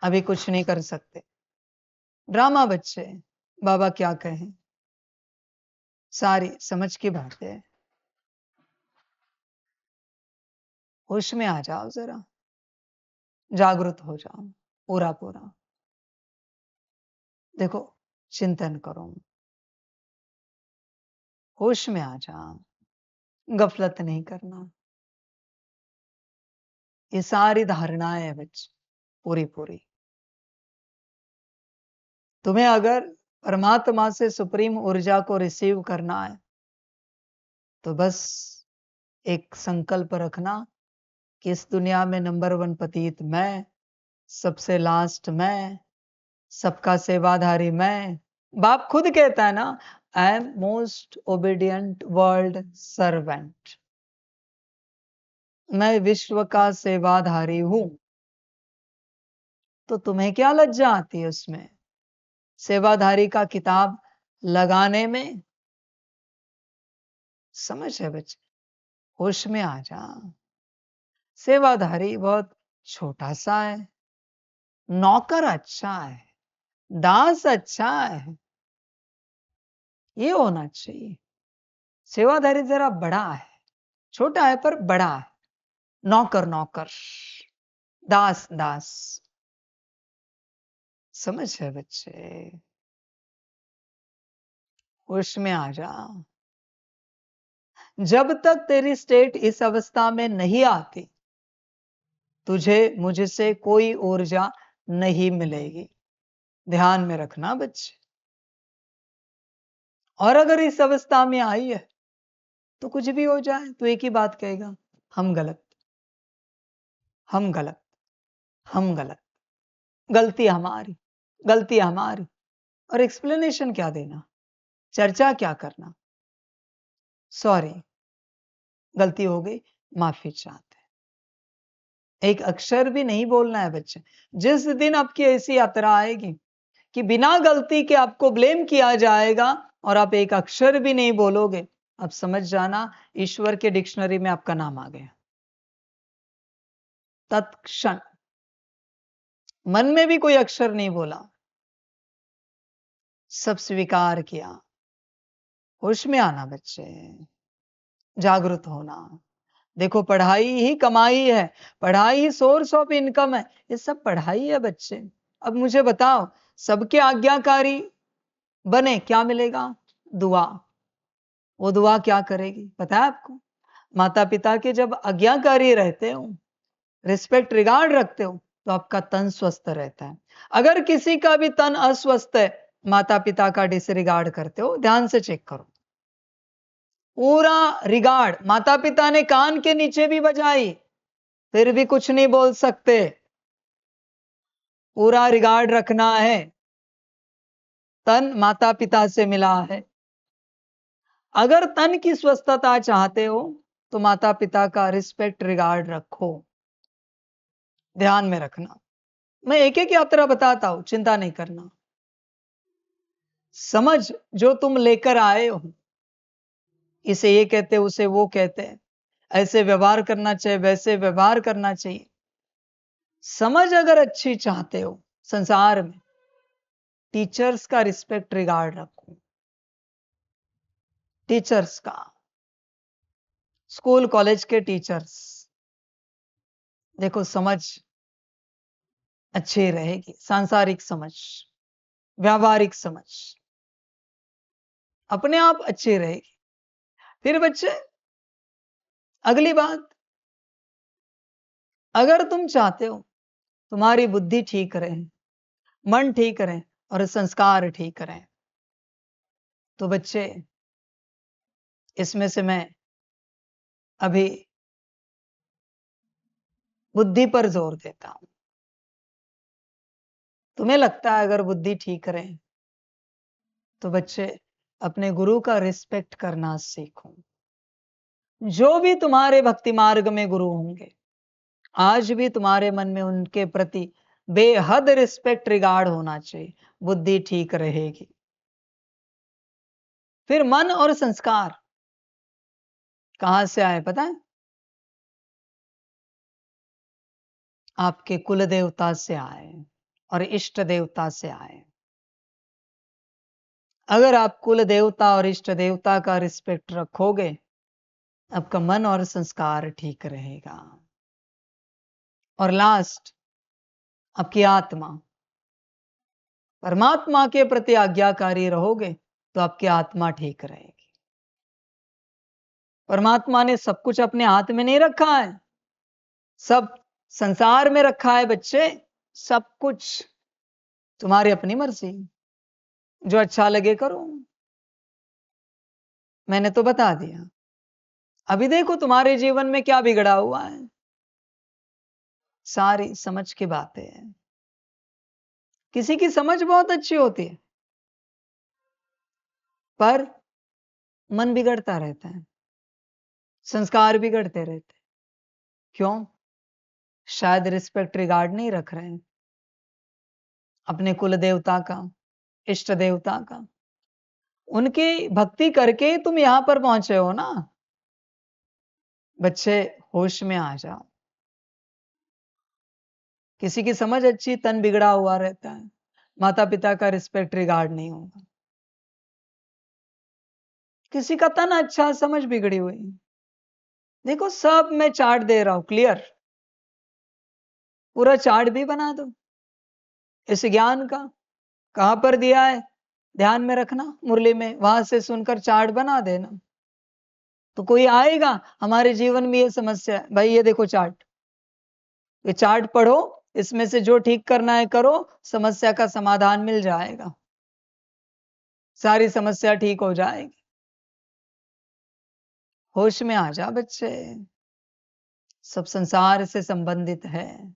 Speaker 3: अभी कुछ नहीं कर सकते। ड्रामा बच्चे, बाबा क्या कहें, सारी समझ की बात है। होश में आ जाओ जरा, जागृत हो जाओ पूरा पूरा। देखो, चिंतन करो, होश में आ जाओ, गफलत नहीं करना। ये सारी धारणाएं है बच्चे, पूरी पूरी। तुम्हें अगर परमात्मा से सुप्रीम ऊर्जा को रिसीव करना है, तो बस एक संकल्प रखना कि इस दुनिया में नंबर 1 पतित मैं, सबसे लास्ट मैं, सबका सेवाधारी मैं। बाप खुद कहता है ना, I am most obedient world servant. मैं विश्व का सेवाधारी हूं। तो तुम्हें क्या लज्जा आती है उसमें, सेवाधारी का किताब लगाने में? समझ है बच्चे, होश में आ जा। सेवाधारी बहुत छोटा सा है, नौकर अच्छा है, दास अच्छा है, ये होना चाहिए। सेवाधारी जरा बड़ा है, छोटा है पर बड़ा है। नौकर नौकर, दास दास। समझ है बच्चे, होश में आ जा। जब तक तेरी स्टेट इस अवस्था में नहीं आती, तुझे मुझसे कोई ऊर्जा नहीं मिलेगी। ध्यान में रखना बच्चे। और अगर इस अवस्था में आई है, तो कुछ भी हो जाए तो एक ही बात कहेगा, हम गलत, हम गलत, हम गलत, गलती हमारी, गलती हमारी। और एक्सप्लेनेशन क्या देना, चर्चा क्या करना? सॉरी, गलती हो गई, माफी चाहते हैं। एक अक्षर भी नहीं बोलना है बच्चे। जिस दिन आपकी ऐसी यात्रा आएगी कि बिना गलती के आपको ब्लेम किया जाएगा और आप एक अक्षर भी नहीं बोलोगे, आप समझ जाना ईश्वर के डिक्शनरी में आपका नाम आ गया। तत्क्षण मन में भी कोई अक्षर नहीं बोला, सब स्वीकार किया। होश में आना बच्चे, जागृत होना। देखो पढ़ाई ही कमाई है, पढ़ाई ही सोर्स ऑफ इनकम है, ये सब पढ़ाई है बच्चे। अब मुझे बताओ, सबके आज्ञाकारी बने क्या मिलेगा? दुआ। वो दुआ क्या करेगी पता है आपको? माता पिता के जब आज्ञाकारी रहते हो, रिस्पेक्ट रिगार्ड रखते हो, तो आपका तन स्वस्थ रहता है। अगर किसी का भी तन अस्वस्थ है, माता पिता का डिसरिगार्ड करते हो, ध्यान से चेक करो। पूरा रिगार्ड, माता पिता ने कान के नीचे भी बजाई, फिर भी कुछ नहीं बोल सकते। पूरा रिगार्ड रखना है। तन माता पिता से मिला है। अगर तन की स्वस्थता चाहते हो, तो माता पिता का रिस्पेक्ट रिगार्ड रखो। ध्यान में रखना, मैं एक एक यात्रा बताता हूं, चिंता नहीं करना। समझ जो तुम लेकर आए हो, इसे ये कहते, उसे वो कहते, ऐसे व्यवहार करना चाहिए, वैसे व्यवहार करना चाहिए। समझ अगर अच्छी चाहते हो संसार में, टीचर्स का रिस्पेक्ट रिगार्ड रखो। टीचर्स का, स्कूल कॉलेज के टीचर्स, देखो समझ अच्छी रहेगी, सांसारिक समझ, व्यावहारिक समझ अपने आप अच्छी रहेगी। फिर बच्चे, अगली बात, अगर तुम चाहते हो तुम्हारी बुद्धि ठीक रहे, मन ठीक रहे और संस्कार ठीक रहे, तो बच्चे इसमें से मैं अभी बुद्धि पर जोर देता हूं। तुम्हें लगता है अगर बुद्धि ठीक रहे, तो बच्चे अपने गुरु का रिस्पेक्ट करना सीखो। जो भी तुम्हारे भक्ति मार्ग में गुरु होंगे, आज भी तुम्हारे मन में उनके प्रति बेहद रिस्पेक्ट रिगार्ड होना चाहिए। बुद्धि ठीक रहेगी। फिर मन और संस्कार कहां से आए पता है? आपके कुल देवता से आए और इष्ट देवता से आए। अगर आप कुल देवता और इष्ट देवता का रिस्पेक्ट रखोगे, आपका मन और संस्कार ठीक रहेगा। और लास्ट, आपकी आत्मा, परमात्मा के प्रति आज्ञाकारी रहोगे, तो आपकी आत्मा ठीक रहेगी। परमात्मा ने सब कुछ अपने हाथ में नहीं रखा है, सब संसार में रखा है बच्चे। सब कुछ तुम्हारी अपनी मर्जी, जो अच्छा लगे करो। मैंने तो बता दिया। अभी देखो तुम्हारे जीवन में क्या बिगड़ा हुआ है, सारी समझ की बातें हैं। किसी की समझ बहुत अच्छी होती है, पर मन बिगड़ता रहता है, संस्कार बिगड़ते रहते। क्यों? शायद रिस्पेक्ट रिगार्ड नहीं रख रहे हैं अपने कुल देवता का, इष्ट देवता का। उनकी भक्ति करके ही तुम यहां पर पहुंचे हो ना। बच्चे होश में आ जाओ। किसी की समझ अच्छी, तन बिगड़ा हुआ रहता है, माता पिता का रिस्पेक्ट रिगार्ड नहीं होगा। किसी का तन अच्छा, समझ बिगड़ी हुई। देखो सब मैं चार्ट दे रहा हूं, क्लियर, पूरा चार्ट भी बना दो इस ज्ञान का। कहां पर दिया है ध्यान में रखना, मुरली में, वहां से सुनकर चार्ट बना देना। तो कोई आएगा हमारे जीवन में ये समस्या है, भाई ये देखो चार्ट, ये चार्ट पढ़ो, इसमें से जो ठीक करना है करो, समस्या का समाधान मिल जाएगा, सारी समस्या ठीक हो जाएगी। होश में आ जा बच्चे, सब संसार से संबंधित है।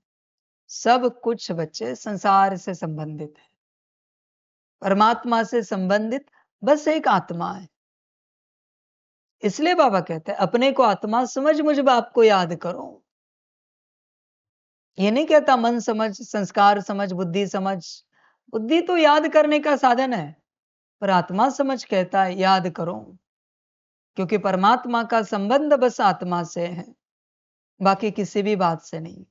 Speaker 3: सब कुछ बच्चे संसार से संबंधित है। परमात्मा से संबंधित बस एक आत्मा है। इसलिए बाबा कहते हैं अपने को आत्मा समझ, मुझ बाप को याद करो। ये नहीं कहता मन समझ, संस्कार समझ, बुद्धि समझ। बुद्धि तो याद करने का साधन है, पर आत्मा समझ कहता है याद करो, क्योंकि परमात्मा का संबंध बस आत्मा से है, बाकी किसी भी बात से नहीं।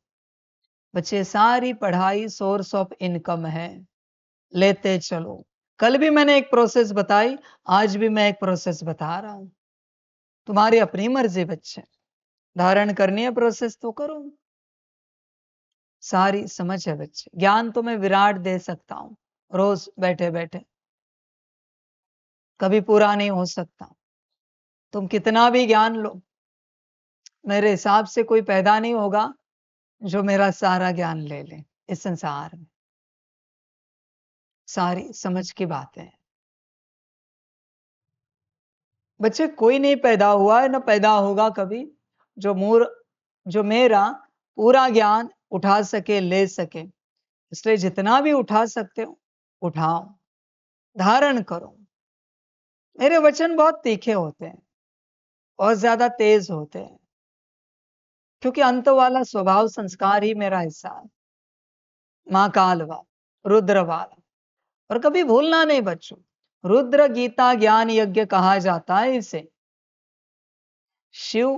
Speaker 3: बच्चे सारी पढ़ाई सोर्स ऑफ इनकम है, लेते चलो। कल भी मैंने एक प्रोसेस बताई, आज भी मैं एक प्रोसेस बता रहा हूं। तुम्हारी अपनी मर्जी बच्चे, धारण करनी है प्रोसेस तो करो। सारी समझ है बच्चे। ज्ञान तो मैं विराट दे सकता हूं रोज बैठे बैठे, कभी पूरा नहीं हो सकता। तुम कितना भी ज्ञान लो, मेरे हिसाब से कोई पैदा नहीं होगा जो मेरा सारा ज्ञान ले ले इस संसार में। सारी समझ की बात है बच्चे। कोई नहीं पैदा हुआ है, न पैदा होगा कभी, जो मेरा पूरा ज्ञान उठा सके, ले सके। इसलिए जितना भी उठा सकते हो उठाओ, धारण करो। मेरे वचन बहुत तीखे होते हैं और ज्यादा तेज होते हैं, क्योंकि अंत वाला स्वभाव संस्कार ही मेरा हिस्सा है। मां काल वाला, रुद्र वाला। और कभी भूलना नहीं बच्चों, रुद्र गीता ज्ञान यज्ञ कहा जाता है इसे। शिव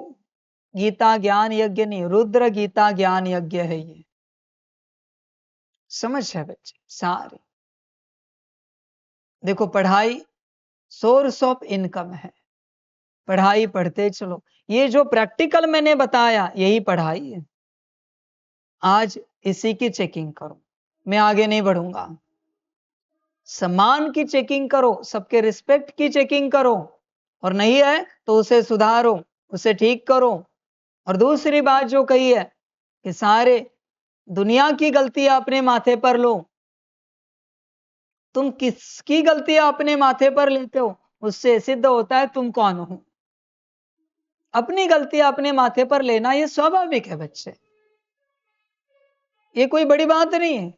Speaker 3: गीता ज्ञान यज्ञ नहीं, रुद्र गीता ज्ञान यज्ञ है ये। समझ है बच्चे सारे। देखो पढ़ाई सोर्स ऑफ इनकम है, पढ़ाई पढ़ते चलो। ये जो प्रैक्टिकल मैंने बताया यही पढ़ाई है। आज इसी की चेकिंग करो, मैं आगे नहीं बढ़ूंगा। सम्मान की चेकिंग करो, सबके रिस्पेक्ट की चेकिंग करो, और नहीं है तो उसे सुधारो, उसे ठीक करो। और दूसरी बात जो कही है कि सारे दुनिया की गलतियां अपने माथे पर लो। तुम किसकी गलतियां अपने माथे पर लेते हो, उससे सिद्ध होता है तुम कौन हो। अपनी गलतियां अपने माथे पर लेना ये स्वाभाविक है बच्चे, ये कोई बड़ी बात नहीं है।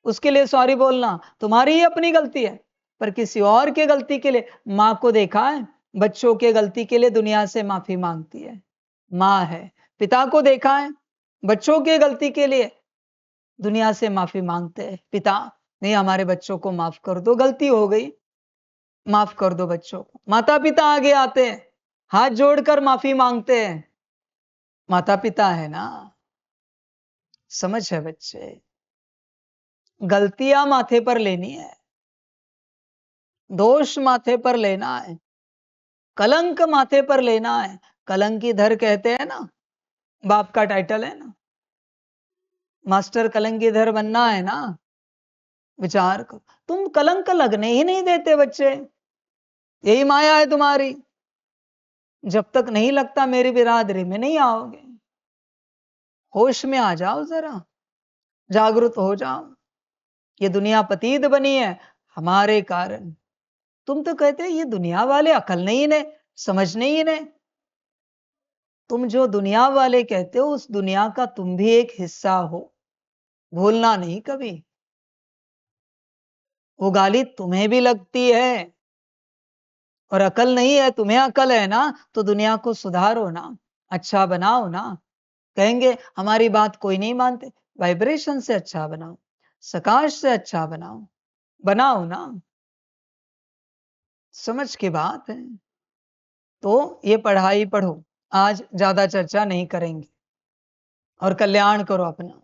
Speaker 3: उसके लिए सॉरी बोलना तुम्हारी ही अपनी गलती है, पर किसी और के गलती के लिए, माँ को देखा है बच्चों के गलती के लिए दुनिया से माफी मांगती है, माँ है। पिता को देखा है बच्चों की गलती के लिए दुनिया से माफी मांगते हैं, पिता नहीं हमारे बच्चों को माफ कर दो, गलती हो गई, माफ कर दो बच्चों को। माता पिता आगे आते हैं, हाथ जोड़कर माफी मांगते हैं, माता पिता है ना। समझ है बच्चे, गलतियां माथे पर लेनी है, दोष माथे पर लेना है, कलंक माथे पर लेना है। कलंकीधर कहते हैं ना, बाप का टाइटल है ना, मास्टर कलंकीधर बनना है ना। विचार करो, तुम कलंक लगने ही नहीं देते बच्चे, यही माया है तुम्हारी। जब तक नहीं लगता मेरी बिरादरी में नहीं आओगे। होश में आ जाओ, जरा जागृत हो जाओ। ये दुनिया पतीत बनी है हमारे कारण। तुम तो कहते ये दुनिया वाले अकल नहीं इन्हें, समझ नहीं इन्हें। तुम जो दुनिया वाले कहते हो उस दुनिया का तुम भी एक हिस्सा हो, भूलना नहीं कभी। वो गाली तुम्हें भी लगती है, और अकल नहीं है, तुम्हें अकल है ना, तो दुनिया को सुधारो ना, अच्छा बनाओ ना। कहेंगे हमारी बात कोई नहीं मानते, वाइब्रेशन से अच्छा बनाओ, सकाश से अच्छा बनाओ, बनाओ ना। समझ की बात है। तो ये पढ़ाई पढ़ो, आज ज्यादा चर्चा नहीं करेंगे, और कल्याण करो अपना।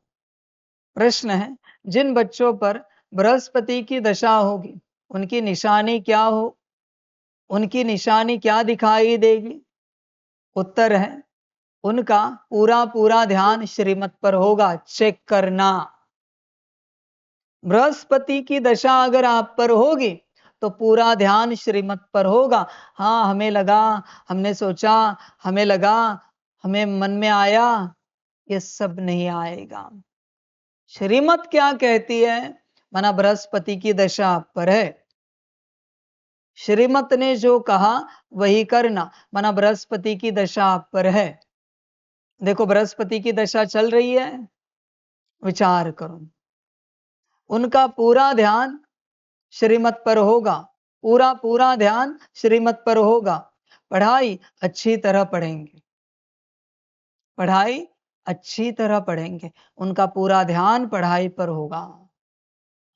Speaker 3: प्रश्न है, जिन बच्चों पर बृहस्पति की दशा होगी उनकी निशानी क्या हो, उनकी निशानी क्या दिखाई देगी? उत्तर है, उनका पूरा पूरा ध्यान श्रीमत पर होगा। चेक करना, बृहस्पति की दशा अगर आप पर होगी तो पूरा ध्यान श्रीमत पर होगा। हाँ हमें लगा, हमने सोचा, हमें लगा, हमें मन में आया, ये सब नहीं आएगा। श्रीमत क्या कहती है, माना बृहस्पति की दशा आप पर है, श्रीमत ने जो कहा वही करना, माना बृहस्पति की दशा आप पर है। देखो बृहस्पति की दशा चल रही है, विचार करो, उनका पूरा ध्यान श्रीमत पर होगा, पूरा पूरा ध्यान श्रीमत पर होगा। पढ़ाई अच्छी तरह पढ़ेंगे, पढ़ाई अच्छी तरह पढ़ेंगे, उनका पूरा ध्यान पढ़ाई पर होगा।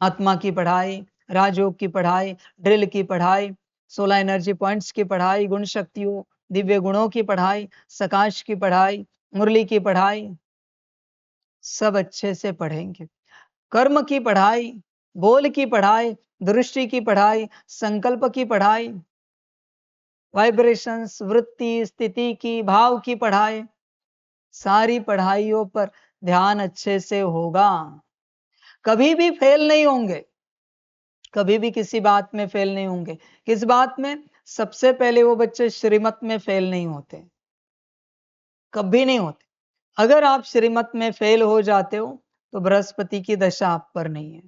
Speaker 3: आत्मा की पढ़ाई, राजयोग की पढ़ाई, ड्रिल की पढ़ाई, 16 एनर्जी पॉइंट्स की पढ़ाई, गुण शक्तियों दिव्य गुणों की पढ़ाई, सकाश की पढ़ाई, मुरली की पढ़ाई, सब अच्छे से पढ़ेंगे। कर्म की पढ़ाई, बोल की पढ़ाई, दृष्टि की पढ़ाई, संकल्प की पढ़ाई, वाइब्रेशंस, वृत्ति, स्थिति की, भाव की पढ़ाई, सारी पढ़ाइयों पर ध्यान अच्छे से होगा, कभी भी फेल नहीं होंगे, कभी भी किसी बात में फेल नहीं होंगे। किस बात में? सबसे पहले वो बच्चे श्रीमत में फेल नहीं होते, कभी नहीं होते। अगर आप श्रीमत में फेल हो जाते हो तो बृहस्पति की दशा आप पर नहीं है।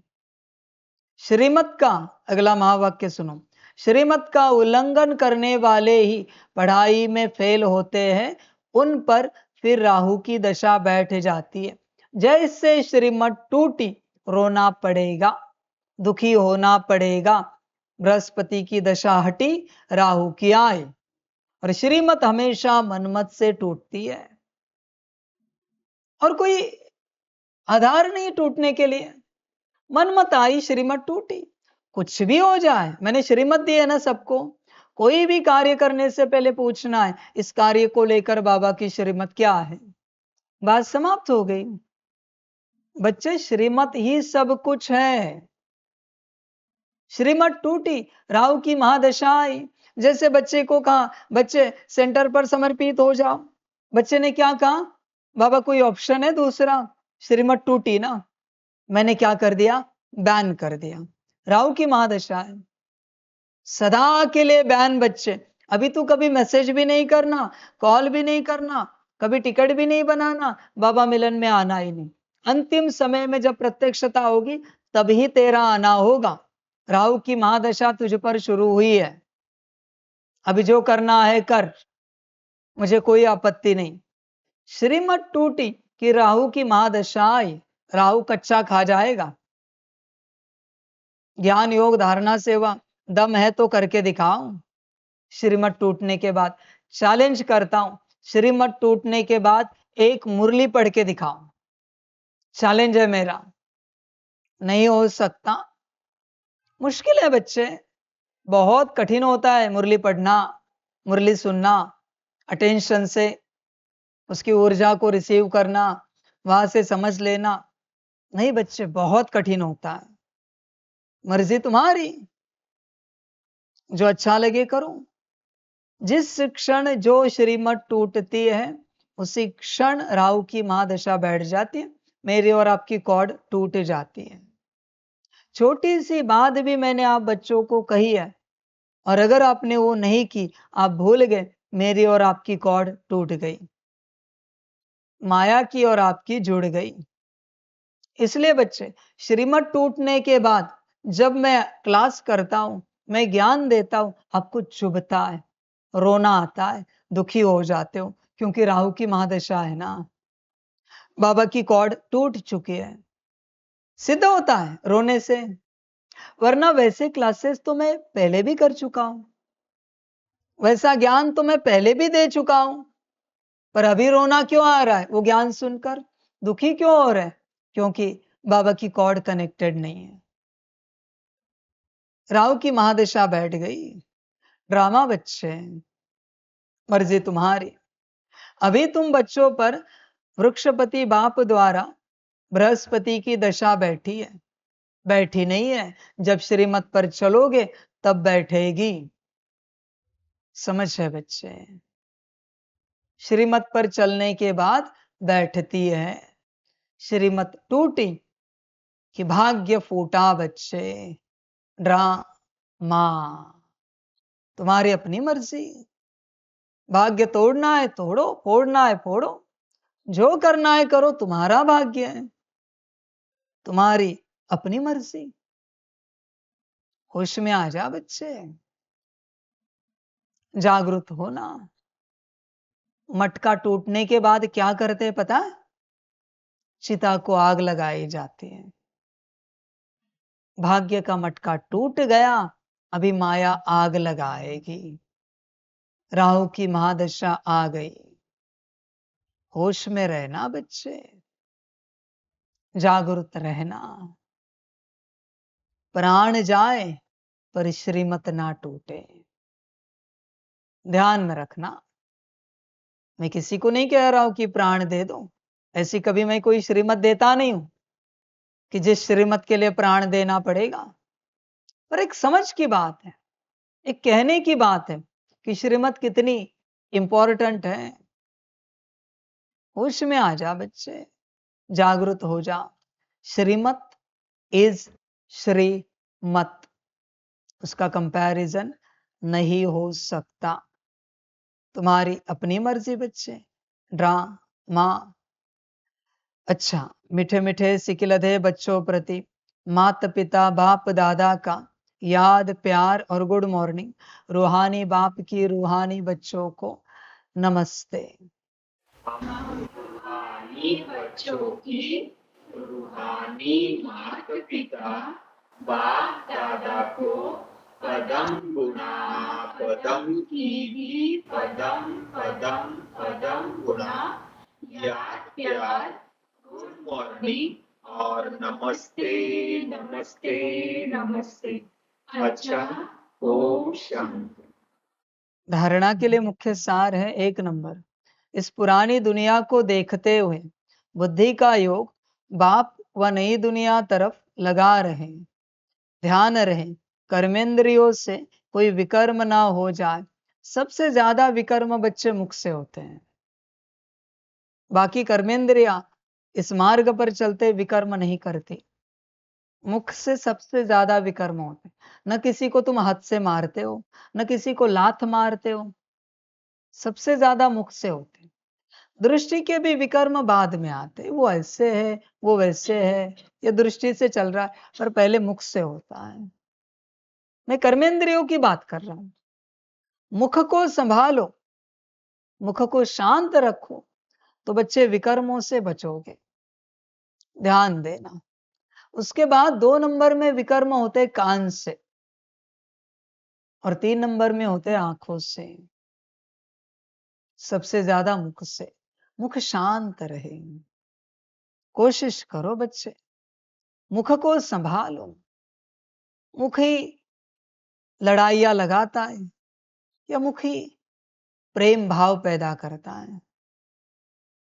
Speaker 3: श्रीमत का अगला महावाक्य सुनो, श्रीमत का उल्लंघन करने वाले ही पढ़ाई में फेल होते हैं, उन पर फिर राहु की दशा बैठ जाती है। जैसे श्रीमत टूटी रोना पड़ेगा, दुखी होना पड़ेगा। बृहस्पति की दशा हटी, राहु की आई, और श्रीमत हमेशा मनमत से टूटती है और कोई आधार नहीं टूटने के लिए। मनमत आई, श्रीमत टूटी, कुछ भी हो जाए, मैंने श्रीमत दी है ना सबको। कोई भी कार्य करने से पहले पूछना है, इस कार्य को लेकर बाबा की श्रीमत क्या है। बात समाप्त हो गई। बच्चे, श्रीमत ही सब कुछ है। श्रीमत टूटी, राहु की महादशा आई। जैसे बच्चे को कहा, बच्चे सेंटर पर समर्पित हो जाओ, बच्चे ने क्या कहा, बाबा कोई ऑप्शन है दूसरा? श्रीमत टूटी ना, मैंने क्या कर दिया, बैन कर दिया। राहु की महादशा है, सदा के लिए बैन। बच्चे, अभी तो कभी मैसेज भी नहीं करना, कॉल भी नहीं करना, कभी टिकट भी नहीं बनाना, बाबा मिलन में आना ही नहीं। अंतिम समय में जब प्रत्यक्षता होगी तभी तेरा आना होगा। राहु की महादशा तुझ पर शुरू हुई है, अभी जो करना है कर, मुझे कोई आपत्ति नहीं। श्रीमत टूटी कि राहु की महादशा आई, राहु कच्चा खा जाएगा। ज्ञान योग धारणा सेवा दम है तो करके दिखाओ। श्रीमत टूटने के बाद चैलेंज करता हूं, श्रीमत टूटने के बाद एक मुरली पढ़ के दिखाओ, चैलेंज है मेरा। नहीं हो सकता, मुश्किल है बच्चे, बहुत कठिन होता है मुरली पढ़ना, मुरली सुनना, अटेंशन से उसकी ऊर्जा को रिसीव करना, वहां से समझ लेना। नहीं बच्चे, बहुत कठिन होता है। मर्जी तुम्हारी, जो अच्छा लगे करो। जिस क्षण जो श्रीमत टूटती है उसी क्षण राहु की महादशा बैठ जाती है, मेरी और आपकी कॉर्ड टूट जाती है। छोटी सी बात भी मैंने आप बच्चों को कही है, और अगर आपने वो नहीं की, आप भूल गए, मेरी और आपकी कॉर्ड टूट गई, माया की और आपकी जुड़ गई। इसलिए बच्चे, श्रीमत टूटने के बाद जब मैं क्लास करता हूं, मैं ज्ञान देता हूं, आपको चुभता है, रोना आता है, दुखी हो जाते हो, क्योंकि राहु की महादशा है ना, बाबा की कॉर्ड टूट चुकी है। सिद्ध होता है रोने से, वरना वैसे क्लासेस तो मैं पहले भी कर चुका हूं, वैसा ज्ञान तो मैं पहले भी दे चुका हूं, पर अभी रोना क्यों आ रहा है? वो ज्ञान सुनकर दुखी क्यों हो रहा है? क्योंकि बाबा की कॉर्ड कनेक्टेड नहीं है। राहु की महादशा बैठ गई। ड्रामा बच्चे, मर्जी तुम्हारी। अभी तुम बच्चों पर वृक्षपति बाप द्वारा बृहस्पति की दशा बैठी है, बैठी नहीं है, जब श्रीमत पर चलोगे तब बैठेगी। समझ है बच्चे? श्रीमत पर चलने के बाद बैठती है। श्रीमत टूटी कि भाग्य फूटा बच्चे। ड्रामा, तुम्हारी अपनी मर्जी। भाग्य तोड़ना है तोड़ो, फोड़ना है फोड़ो, जो करना है करो, तुम्हारा भाग्य है, तुम्हारी अपनी मर्जी। होश में आ जा बच्चे, जागरूक होना। मटका टूटने के बाद क्या करते हैं पता है? चिता को आग लगाई जाती है। भाग्य का मटका टूट गया, अभी माया आग लगाएगी। राहु की महादशा आ गई। होश में रहना बच्चे, जागरूक रहना। प्राण जाए पर श्रीमत ना टूटे, ध्यान में रखना। मैं किसी को नहीं कह रहा हूं कि प्राण दे दो, ऐसी कभी मैं कोई श्रीमत देता नहीं हूं कि जिस श्रीमत के लिए प्राण देना पड़ेगा। पर एक समझ की बात है, एक कहने की बात है कि श्रीमत कितनी इंपॉर्टेंट है। होश में आ जा बच्चे, जागृत हो जा। श्रीमत इज श्रीमत, उसका कंपैरिजन नहीं हो सकता। तुम्हारी अपनी मर्जी बच्चे, ड्रामा। अच्छा, मीठे मीठे सिकिलधे बच्चों प्रति माता पिता बाप दादा का याद प्यार और गुड मॉर्निंग। रूहानी बाप की रूहानी बच्चों को नमस्ते।
Speaker 2: रूहानी बच्चों की रूहानी माता पिता बाप दादा को पदम गुणा पदम की भी पदम पदम पदम गुणा याद प्यार गुड मॉर्निंग और नमस्ते नमस्ते नमस्ते। अच्छा, ओम शांति।
Speaker 3: धारणा के लिए मुख्य सार है 1 नंबर, इस पुरानी दुनिया को देखते हुए बुद्धि का योग बाप व नई दुनिया तरफ लगा रहे। ध्यान रहे कर्मेंद्रियों से कोई विकर्म ना हो जाए। सबसे ज्यादा विकर्म बच्चे मुख से होते हैं। बाकी कर्मेंद्रिया इस मार्ग पर चलते विकर्म नहीं करती, मुख से सबसे ज्यादा विकर्म होते। न किसी को तुम हाथ से मारते हो, न किसी को लात मारते हो, सबसे ज्यादा मुख से होते। दृष्टि के भी विकर्म बाद में आते, वो ऐसे है वो वैसे है, ये दृष्टि से चल रहा है, पर पहले मुख से होता है। मैं कर्मेंद्रियों की बात कर रहा हूं। मुख को संभालो, मुख को शांत रखो, तो बच्चे विकर्मों से बचोगे। ध्यान देना। उसके बाद 2 नंबर में विकर्म होते कान से और 3 नंबर में होते आंखों से। सबसे ज्यादा मुख से। मुख शांत रहे, कोशिश करो बच्चे, मुख को संभालो। मुख ही लड़ाइयां लगाता है या मुख ही प्रेम भाव पैदा करता है?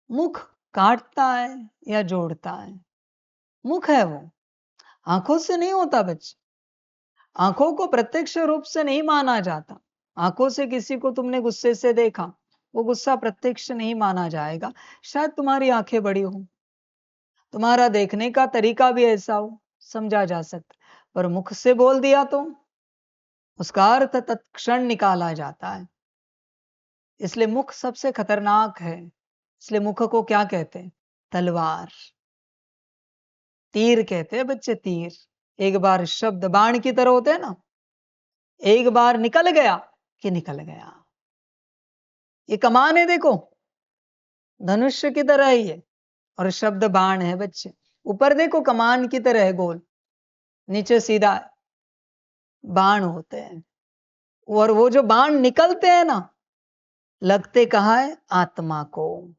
Speaker 3: मुख काटता है या जोड़ता है? मुख है वो, आंखों से नहीं होता बच्चे। आंखों को प्रत्यक्ष रूप से नहीं माना जाता। आंखों से किसी को तुमने गुस्से से देखा, वो गुस्सा प्रत्यक्ष नहीं माना जाएगा। शायद तुम्हारी आंखें बड़ी हो, तुम्हारा देखने का तरीका भी ऐसा हो, समझा जा सकता। पर मुख से बोल दिया तो उसका अर्थ तत्क्षण निकाला जाता है। इसलिए मुख सबसे खतरनाक है। इसलिए मुख को क्या कहते हैं? तलवार, तीर कहते हैं बच्चे, तीर। एक बार शब्द बाण की तरह होते हैं ना, एक बार निकल गया कि निकल गया। ये कमान है, देखो धनुष्य की तरह ही है, और शब्द बाण है बच्चे। ऊपर देखो कमान की तरह है गोल, नीचे सीधा है। बाण होते हैं, और वो जो बाण निकलते हैं ना, लगते कहाँ है? आत्मा को,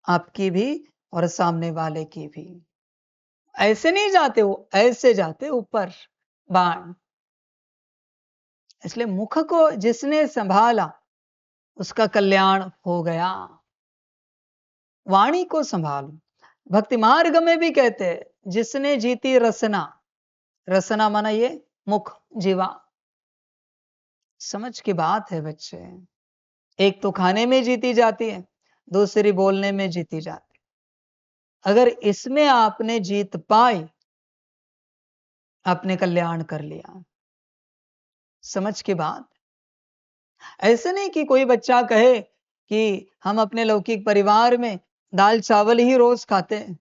Speaker 3: आपकी भी और सामने वाले की भी। ऐसे नहीं जाते, वो ऐसे जाते ऊपर बाण। इसलिए मुख को जिसने संभाला उसका कल्याण हो गया। वाणी को संभालो। भक्ति मार्ग में भी कहते हैं जिसने जीती रसना। रसना माना ये मुख, जीवा। समझ की बात है बच्चे। एक तो खाने में जीती जाती है, दूसरी बोलने में जीती जाती है। अगर इसमें आपने जीत पाई, आपने कल्याण कर लिया। समझ की बात। ऐसे नहीं कि कोई बच्चा कहे कि हम अपने लौकिक परिवार में दाल चावल ही रोज खाते हैं,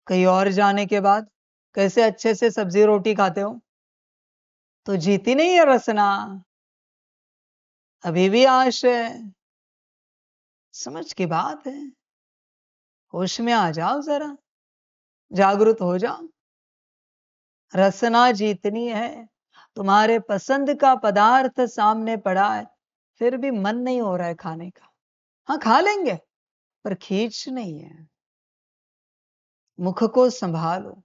Speaker 3: कहीं और जाने के बाद कैसे अच्छे से सब्जी रोटी खाते हो, तो जीती नहीं है रसना, अभी भी आश है। समझ की बात है। होश में आ जाओ, जरा जागृत हो जाओ। रसना जीतनी है। तुम्हारे पसंद का पदार्थ सामने पड़ा है, फिर भी मन नहीं हो रहा है खाने का। हाँ, खा लेंगे, पर खींच नहीं है। मुख को संभालो।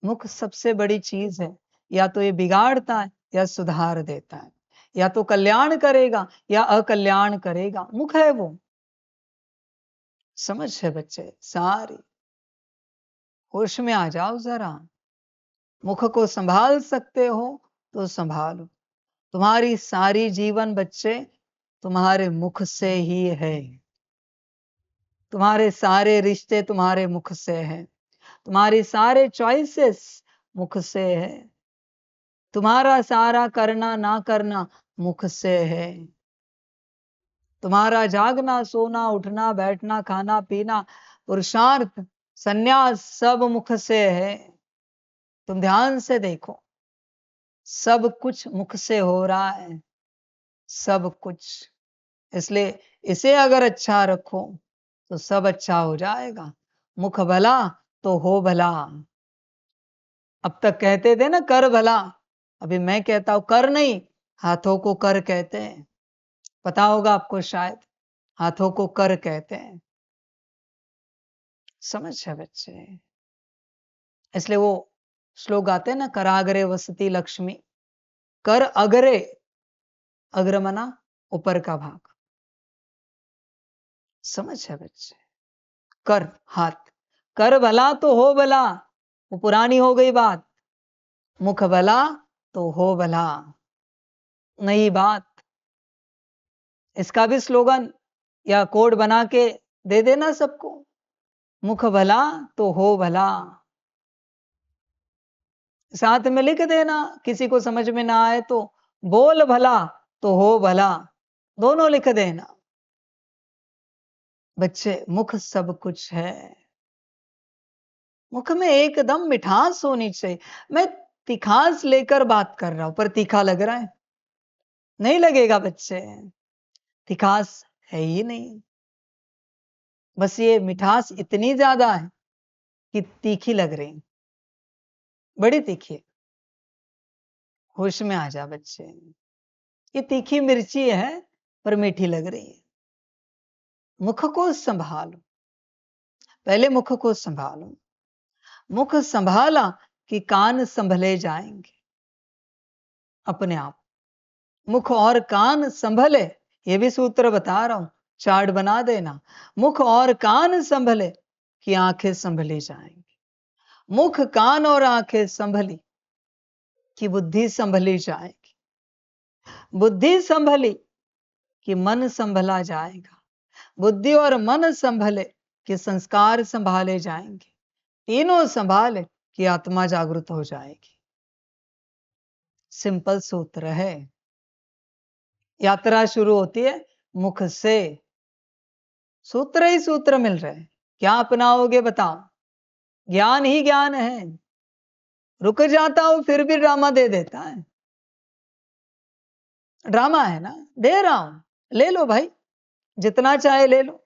Speaker 3: मुख सबसे बड़ी चीज है। या तो ये बिगाड़ता है या सुधार देता है, या तो कल्याण करेगा या अकल्याण करेगा। मुख है वो। समझ है बच्चे सारी। होश में आ जाओ जरा। मुख को संभाल सकते हो तो संभालो। तुम्हारी सारी जीवन बच्चे तुम्हारे मुख से ही है। तुम्हारे सारे रिश्ते तुम्हारे मुख से हैं, तुम्हारी सारे चॉइसेस मुख से है, तुम्हारा सारा करना ना करना मुख से है, तुम्हारा जागना सोना उठना बैठना खाना पीना पुरुषार्थ संन्यास सब मुख से है। तुम ध्यान से देखो, सब कुछ मुख से हो रहा है, सब कुछ। इसलिए इसे अगर अच्छा रखो तो सब अच्छा हो जाएगा। मुख भला तो हो भला। अब तक कहते थे ना कर भला, अभी मैं कहता हूं कर नहीं, हाथों को कर कहते हैं। पता होगा आपको शायद, हाथों को कर कहते हैं। समझ है बच्चे? इसलिए वो श्लोक आते हैं ना, कराग्रे वसती लक्ष्मी, कर अग्रे, अग्र मना ऊपर का भाग। समझ है बच्चे? कर हाथ, कर भला तो हो भला, वो पुरानी हो गई बात। मुख भला तो हो भला, नई बात। इसका भी स्लोगन या कोड बना के दे देना सबको, मुख भला तो हो भला। साथ में लिख देना, किसी को समझ में ना आए तो बोल भला तो हो भला, दोनों लिख देना। बच्चे मुख सब कुछ है, मुख में एकदम मिठास होनी चाहिए। मैं तिखास लेकर बात कर रहा हूं, पर तीखा लग रहा है? नहीं लगेगा बच्चे, तिखास है ही नहीं। बस ये मिठास इतनी ज्यादा है कि तीखी लग रही, बड़ी तीखी। होश में आ जा बच्चे, ये तीखी मिर्ची है पर मीठी लग रही है। मुख को संभालो, पहले मुख को संभालो। मुख संभाला कि कान संभले जाएंगे अपने आप। मुख और कान संभले, ये भी सूत्र बता रहा हूं, चार्ट बना देना। मुख और कान संभले कि आंखें संभली जाएंगी। मुख कान और आंखें संभली कि बुद्धि संभली जाएगी। बुद्धि संभली कि मन संभला जाएगा। बुद्धि और मन संभले कि संस्कार संभाले जाएंगे। तीनों संभाले कि आत्मा जागृत हो जाएगी। सिंपल सूत्र है। यात्रा शुरू होती है मुख से, सूत्र ही सूत्र मिल रहे हैं। क्या अपनाओगे बताओ? ज्ञान ही ज्ञान है। रुक जाता हूं फिर भी ड्रामा दे देता है। ड्रामा है ना, दे रहा हूं, ले लो भाई, जितना चाहे ले लो।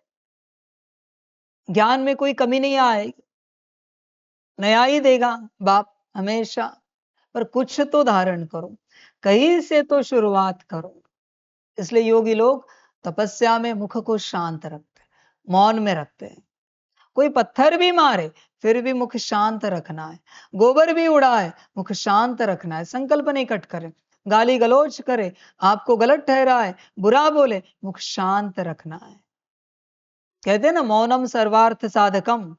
Speaker 3: ज्ञान में कोई कमी नहीं आएगी, नया ही देगा बाप हमेशा। पर कुछ तो धारण करो, कहीं से तो शुरुआत करो। इसलिए योगी लोग तपस्या में मुख को शांत रखते हैं, मौन में रखते हैं। कोई पत्थर भी मारे फिर भी मुख शांत रखना है। गोबर भी उड़ाए मुख शांत रखना है। संकल्प नहीं कट करे, गाली गलौज करे, आपको गलत ठहराए, बुरा बोले, मुख शांत रखना है। कहते हैं ना मौनम सर्वार्थ साधकम।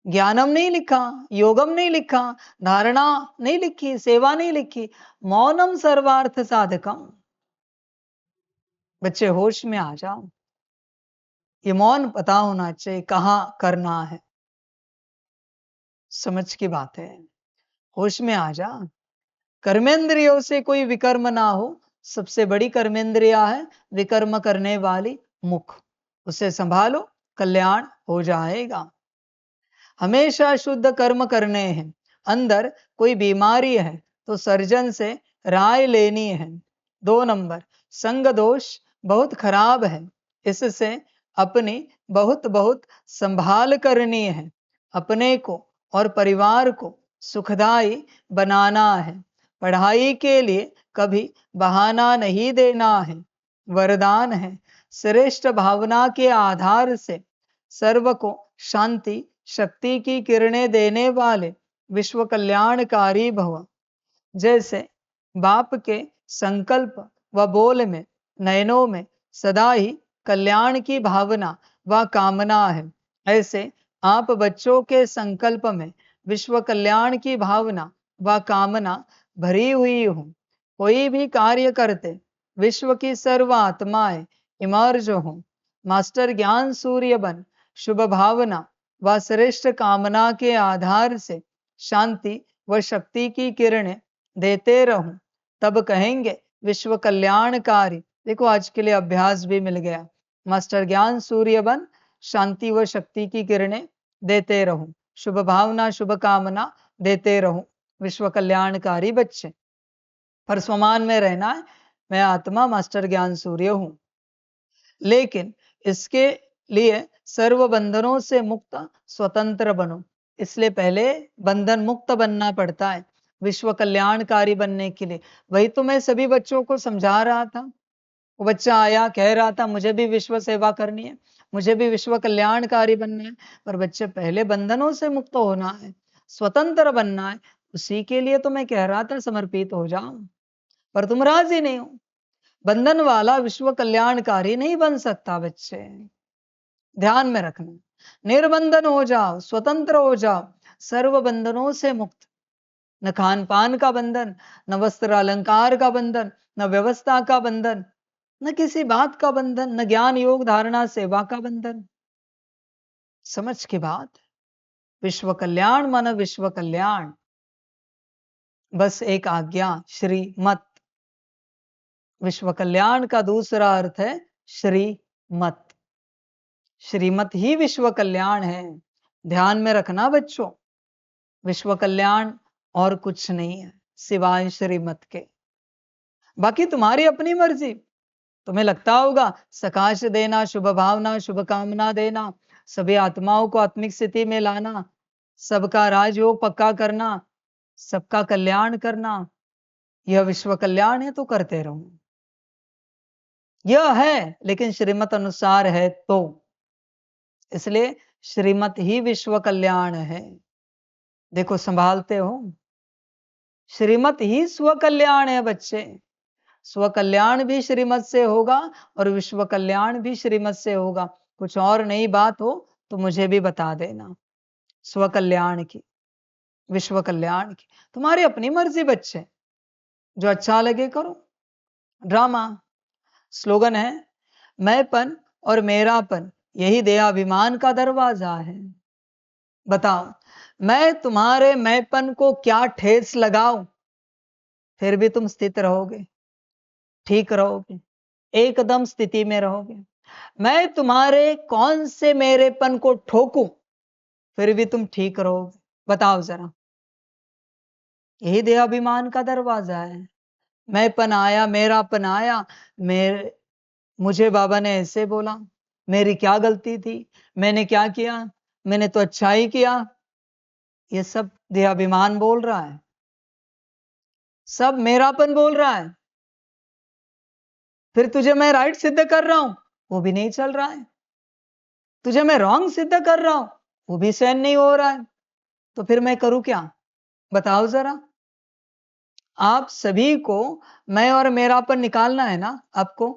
Speaker 3: ज्ञानम नहीं लिखा, योगम नहीं लिखा, धारणा नहीं लिखी, सेवा नहीं लिखी, मौनम सर्वार्थ साधकम। बच्चे होश में आ जाओ, ये मौन पता होना चाहिए कहां करना है। समझ की बात है, होश में आ जा। कर्मेंद्रियों से कोई विकर्म ना हो। सबसे बड़ी कर्मेंद्रिया है विकर्म करने वाली मुख, उसे संभालो, कल्याण हो जाएगा। हमेशा शुद्ध कर्म करने हैं। अंदर कोई बीमारी है तो सर्जन से राय लेनी है। 2 नंबर, संग दोष बहुत खराब है, इससे अपनी बहुत बहुत संभाल करनी है। अपने को और परिवार को सुखदाई बनाना है। पढ़ाई के लिए कभी बहाना नहीं देना है। वरदान है श्रेष्ठ भावना के आधार से सर्व को शांति शक्ति की किरणें देने वाले विश्व कल्याणकारी भव। जैसे बाप के संकल्प व बोल में, नयनों में सदा ही कल्याण की भावना व कामना है, ऐसे आप बच्चों के संकल्प में विश्व कल्याण की भावना व कामना भरी हुई हो। कोई भी कार्य करते विश्व की सर्व आत्माएं इमर्ज हो, मास्टर ज्ञान सूर्य बन शुभ भावना व श्रेष्ठ कामना के आधार से शांति व शक्ति की किरणें देते रहूं, तब कहेंगे विश्व कल्याणकारी। देखो आज के लिए अभ्यास भी मिल गया। मास्टर ज्ञान सूर्य बन शांति व शक्ति की किरणें देते रहूं, शुभ भावना शुभ कामना देते रहूं, विश्व कल्याणकारी बच्चे। पर स्वमान में रहना है, मैं आत्मा मास्टर ज्ञान सूर्य हूं। लेकिन इसके लिए सर्व बंधनों से मुक्त स्वतंत्र बनो। इसलिए पहले बंधन मुक्त बनना पड़ता है विश्व कल्याणकारी बनने के लिए। वही तो मैं सभी बच्चों को समझा रहा था। वो बच्चा आया कह रहा था मुझे भी विश्व सेवा करनी है, मुझे भी विश्व कल्याणकारी बनना है। पर बच्चे पहले बंधनों से मुक्त होना है, स्वतंत्र बनना है। उसी के लिए तो मैं कह रहा था समर्पित हो जाओ, पर तुम राजी नहीं हो। बंधन वाला विश्व कल्याणकारी नहीं बन सकता बच्चे, ध्यान में रखना। निर्बंधन हो जाओ, स्वतंत्र हो जाओ, सर्व बंधनों से मुक्त। न खान पान का बंधन, न वस्त्र अलंकार का बंधन, न व्यवस्था का बंधन, न किसी बात का बंधन, न ज्ञान योग धारणा सेवा का बंधन। समझ की बात। विश्व कल्याण माना विश्व कल्याण। बस एक आज्ञा श्रीमत। विश्व कल्याण का दूसरा अर्थ है श्रीमत। श्रीमत ही विश्व कल्याण है। ध्यान में रखना बच्चों, विश्व कल्याण और कुछ नहीं है सिवाय श्रीमत के। बाकी तुम्हारी अपनी मर्जी। तुम्हें लगता होगा सकाश देना, शुभ भावना शुभ कामना देना, सभी आत्माओं को आत्मिक स्थिति में लाना, सबका राजयोग पक्का करना, सबका कल्याण करना, यह विश्व कल्याण है तो करते रहो। यह है, लेकिन श्रीमत अनुसार है तो। इसलिए श्रीमत ही विश्व कल्याण है। देखो संभालते हो, श्रीमत ही स्व कल्याण है बच्चे। स्व कल्याण भी श्रीमत से होगा और विश्व कल्याण भी श्रीमत से होगा। कुछ और नई बात हो तो मुझे भी बता देना। स्व कल्याण की, विश्व कल्याण की तुम्हारी अपनी मर्जी बच्चे, जो अच्छा लगे करो। ड्रामा स्लोगन है मैंपन और मेरापन यही देहाभिमान का दरवाजा है। बताओ मैं तुम्हारे मैंपन को क्या ठेस लगाऊं, फिर भी तुम स्थित रहोगे, ठीक रहोगे, एकदम स्थिति में रहोगे। मैं तुम्हारे कौन से मेरेपन को ठोकूं, फिर भी तुम ठीक रहोगे। बताओ जरा, यही देहाभिमान का दरवाजा है। मैंपन आया, मेरापन आया, मुझे बाबा ने ऐसे बोला, मेरी क्या गलती थी, मैंने क्या किया, मैंने तो अच्छा ही किया। ये सब देहाभिमान बोल रहा है, सब मेरापन बोल रहा है। फिर तुझे मैं राइट सिद्ध कर रहा हूं, वो भी नहीं चल रहा है। तुझे मैं रॉन्ग सिद्ध कर रहा हूं, वो भी सहन नहीं हो रहा है। तो फिर मैं करूं क्या, बताओ जरा। आप सभी को मैं और मेरापन निकालना है ना। आपको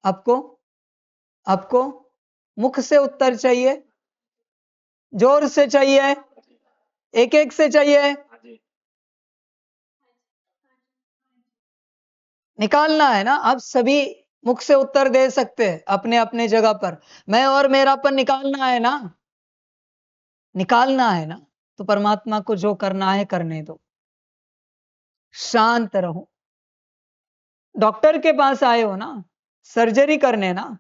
Speaker 3: आपको आपको मुख से उत्तर चाहिए, जोर से चाहिए, एक एक से चाहिए, निकालना है ना। आप सभी मुख से उत्तर दे सकते हैं अपने अपने जगह पर। मैं और मेरापन निकालना है ना, निकालना है ना। तो परमात्मा को जो करना है करने दो, शांत रहो। डॉक्टर के पास आए हो ना सर्जरी करने ना,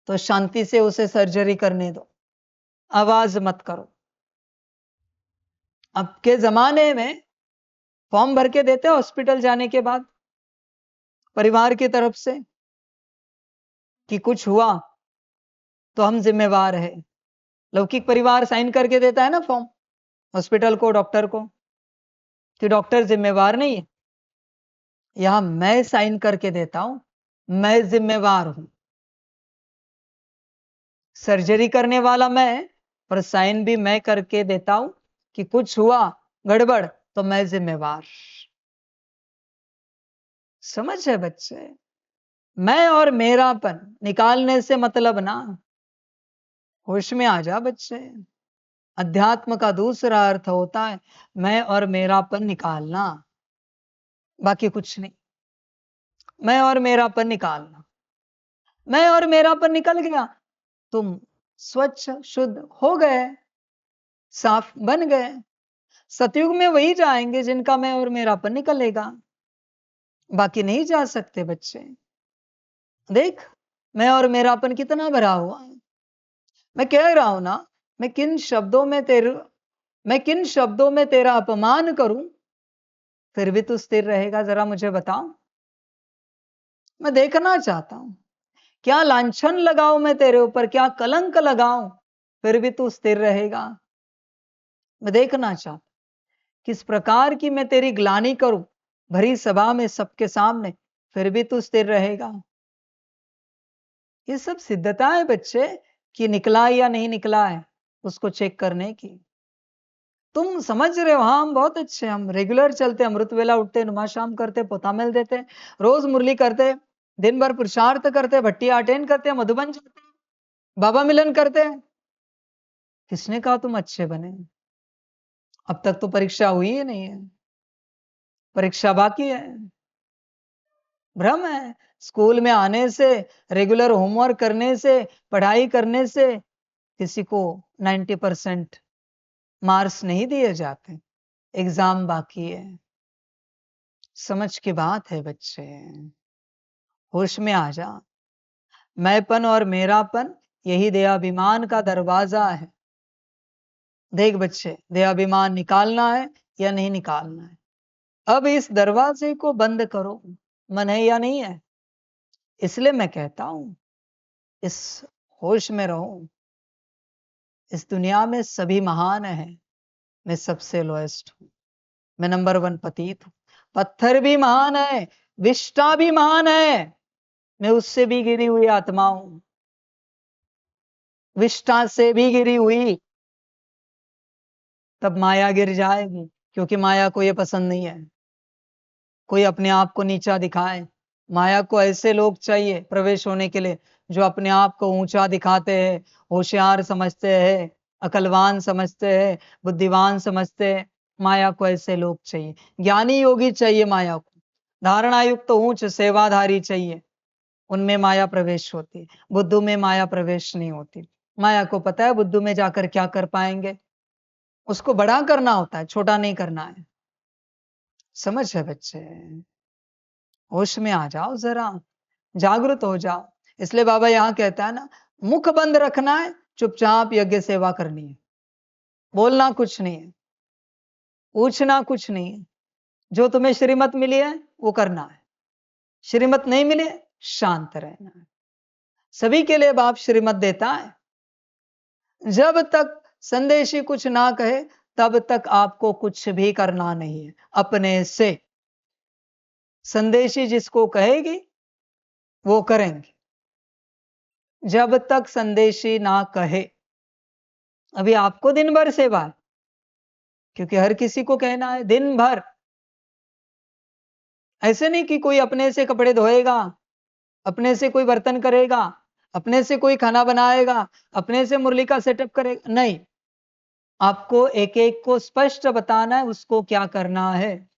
Speaker 3: तो शांति से उसे सर्जरी करने दो, आवाज मत करो। अब के जमाने में फॉर्म भर के देते हॉस्पिटल जाने के बाद परिवार की तरफ से कि कुछ हुआ तो हम जिम्मेवार है। लौकिक परिवार साइन करके देता है ना फॉर्म हॉस्पिटल को, डॉक्टर को, कि डॉक्टर जिम्मेवार नहीं है। यहां मैं साइन करके देता हूं, मैं जिम्मेवार हूं। सर्जरी करने वाला मैं, पर साइन भी मैं करके देता हूं कि कुछ हुआ गड़बड़ तो मैं जिम्मेवार। समझ है बच्चे। मैं और मेरापन निकालने से मतलब ना, होश में आ जा बच्चे। अध्यात्म का दूसरा अर्थ होता है मैं और मेरापन निकालना, बाकी कुछ नहीं। मैं और मेरापन निकालना, मैं और मेरापन निकल गया तुम स्वच्छ शुद्ध हो गए, साफ बन गए। सतयुग में वही जाएंगे जिनका मैं और मेरापन निकलेगा, बाकी नहीं जा सकते बच्चे। देख मैं और मेरापन कितना भरा हुआ है। मैं कह रहा हूं ना, मैं किन शब्दों में तेरा अपमान करूं, फिर भी तू स्थिर रहेगा, जरा मुझे बताओ। मैं देखना चाहता हूं, क्या लांछन लगाऊं मैं तेरे ऊपर, क्या कलंक लगाऊं, फिर भी तू स्थिर रहेगा। मैं देखना चाहता, किस प्रकार की मैं तेरी ग्लानि करूं भरी सभा में सबके सामने, फिर भी तू स्थिर रहेगा। ये सब सिद्धता है बच्चे कि निकला या नहीं निकला है उसको चेक करने की। तुम समझ रहे हो, हाँ हम बहुत अच्छे, हम रेगुलर चलते, अमृत वेला उठते, नुमाशाम करते, पोतामेल देते, रोज मुरली करते, दिन भर पुरुषार्थ करते, भट्टी अटेंड करते, मधुबन जाते, बाबा मिलन करते। किसने कहा तुम अच्छे बने? अब तक तो परीक्षा हुई ही नहीं है, परीक्षा बाकी है। भ्रम है। स्कूल में आने से, रेगुलर होमवर्क करने से, पढ़ाई करने से किसी को 90% मार्क्स नहीं दिए जाते, एग्जाम बाकी है। समझ की बात है बच्चे, होश में आ जा। मैंपन और मेरापन यही देहाभिमान का दरवाजा है। देख बच्चे, देहाभिमान निकालना है या नहीं निकालना है। अब इस दरवाजे को बंद करो, मन है या नहीं है। इसलिए मैं कहता हूं, इस होश में रहो। इस दुनिया में सभी महान हैं, मैं सबसे लोएस्ट हूं, मैं नंबर 1 पतित हूं। पत्थर भी महान है, विष्टा भी महान है, मैं उससे भी गिरी हुई आत्मा हूं, विष्टा से भी गिरी हुई। तब माया गिर जाएगी, क्योंकि माया को यह पसंद नहीं है कोई अपने आप को नीचा दिखाए। माया को ऐसे लोग चाहिए प्रवेश होने के लिए जो अपने आप को ऊंचा दिखाते हैं, होशियार समझते हैं, अकलवान समझते हैं, बुद्धिवान समझते हैं। माया को ऐसे लोग चाहिए, ज्ञानी योगी चाहिए माया को, धारणायुक्त तो ऊंच सेवाधारी चाहिए, उनमें माया प्रवेश होती है। बुद्धू में माया प्रवेश नहीं होती। माया को पता है बुद्धू में जाकर क्या कर पाएंगे, उसको बड़ा करना होता है, छोटा नहीं करना है। समझ है बच्चे, होश में आ जाओ, जरा जागृत हो जाओ। इसलिए बाबा यहां कहता है ना, मुख बंद रखना है, चुपचाप यज्ञ सेवा करनी है, बोलना कुछ नहीं है, पूछना कुछ नहीं है। जो तुम्हें श्रीमत मिली है वो करना है, श्रीमत नहीं मिली है शांत रहना है। सभी के लिए बाप श्रीमत देता है। जब तक संदेशी कुछ ना कहे तब तक आपको कुछ भी करना नहीं है अपने से। संदेशी जिसको कहेगी वो करेंगे, जब तक संदेशी ना कहे। अभी आपको दिन भर सेवा है, क्योंकि हर किसी को कहना है दिन भर। ऐसे नहीं कि कोई अपने से कपड़े धोएगा, अपने से कोई बर्तन करेगा, अपने से कोई खाना बनाएगा, अपने से मुरली का सेटअप करेगा, नहीं। आपको एक एक को स्पष्ट बताना है उसको क्या करना है,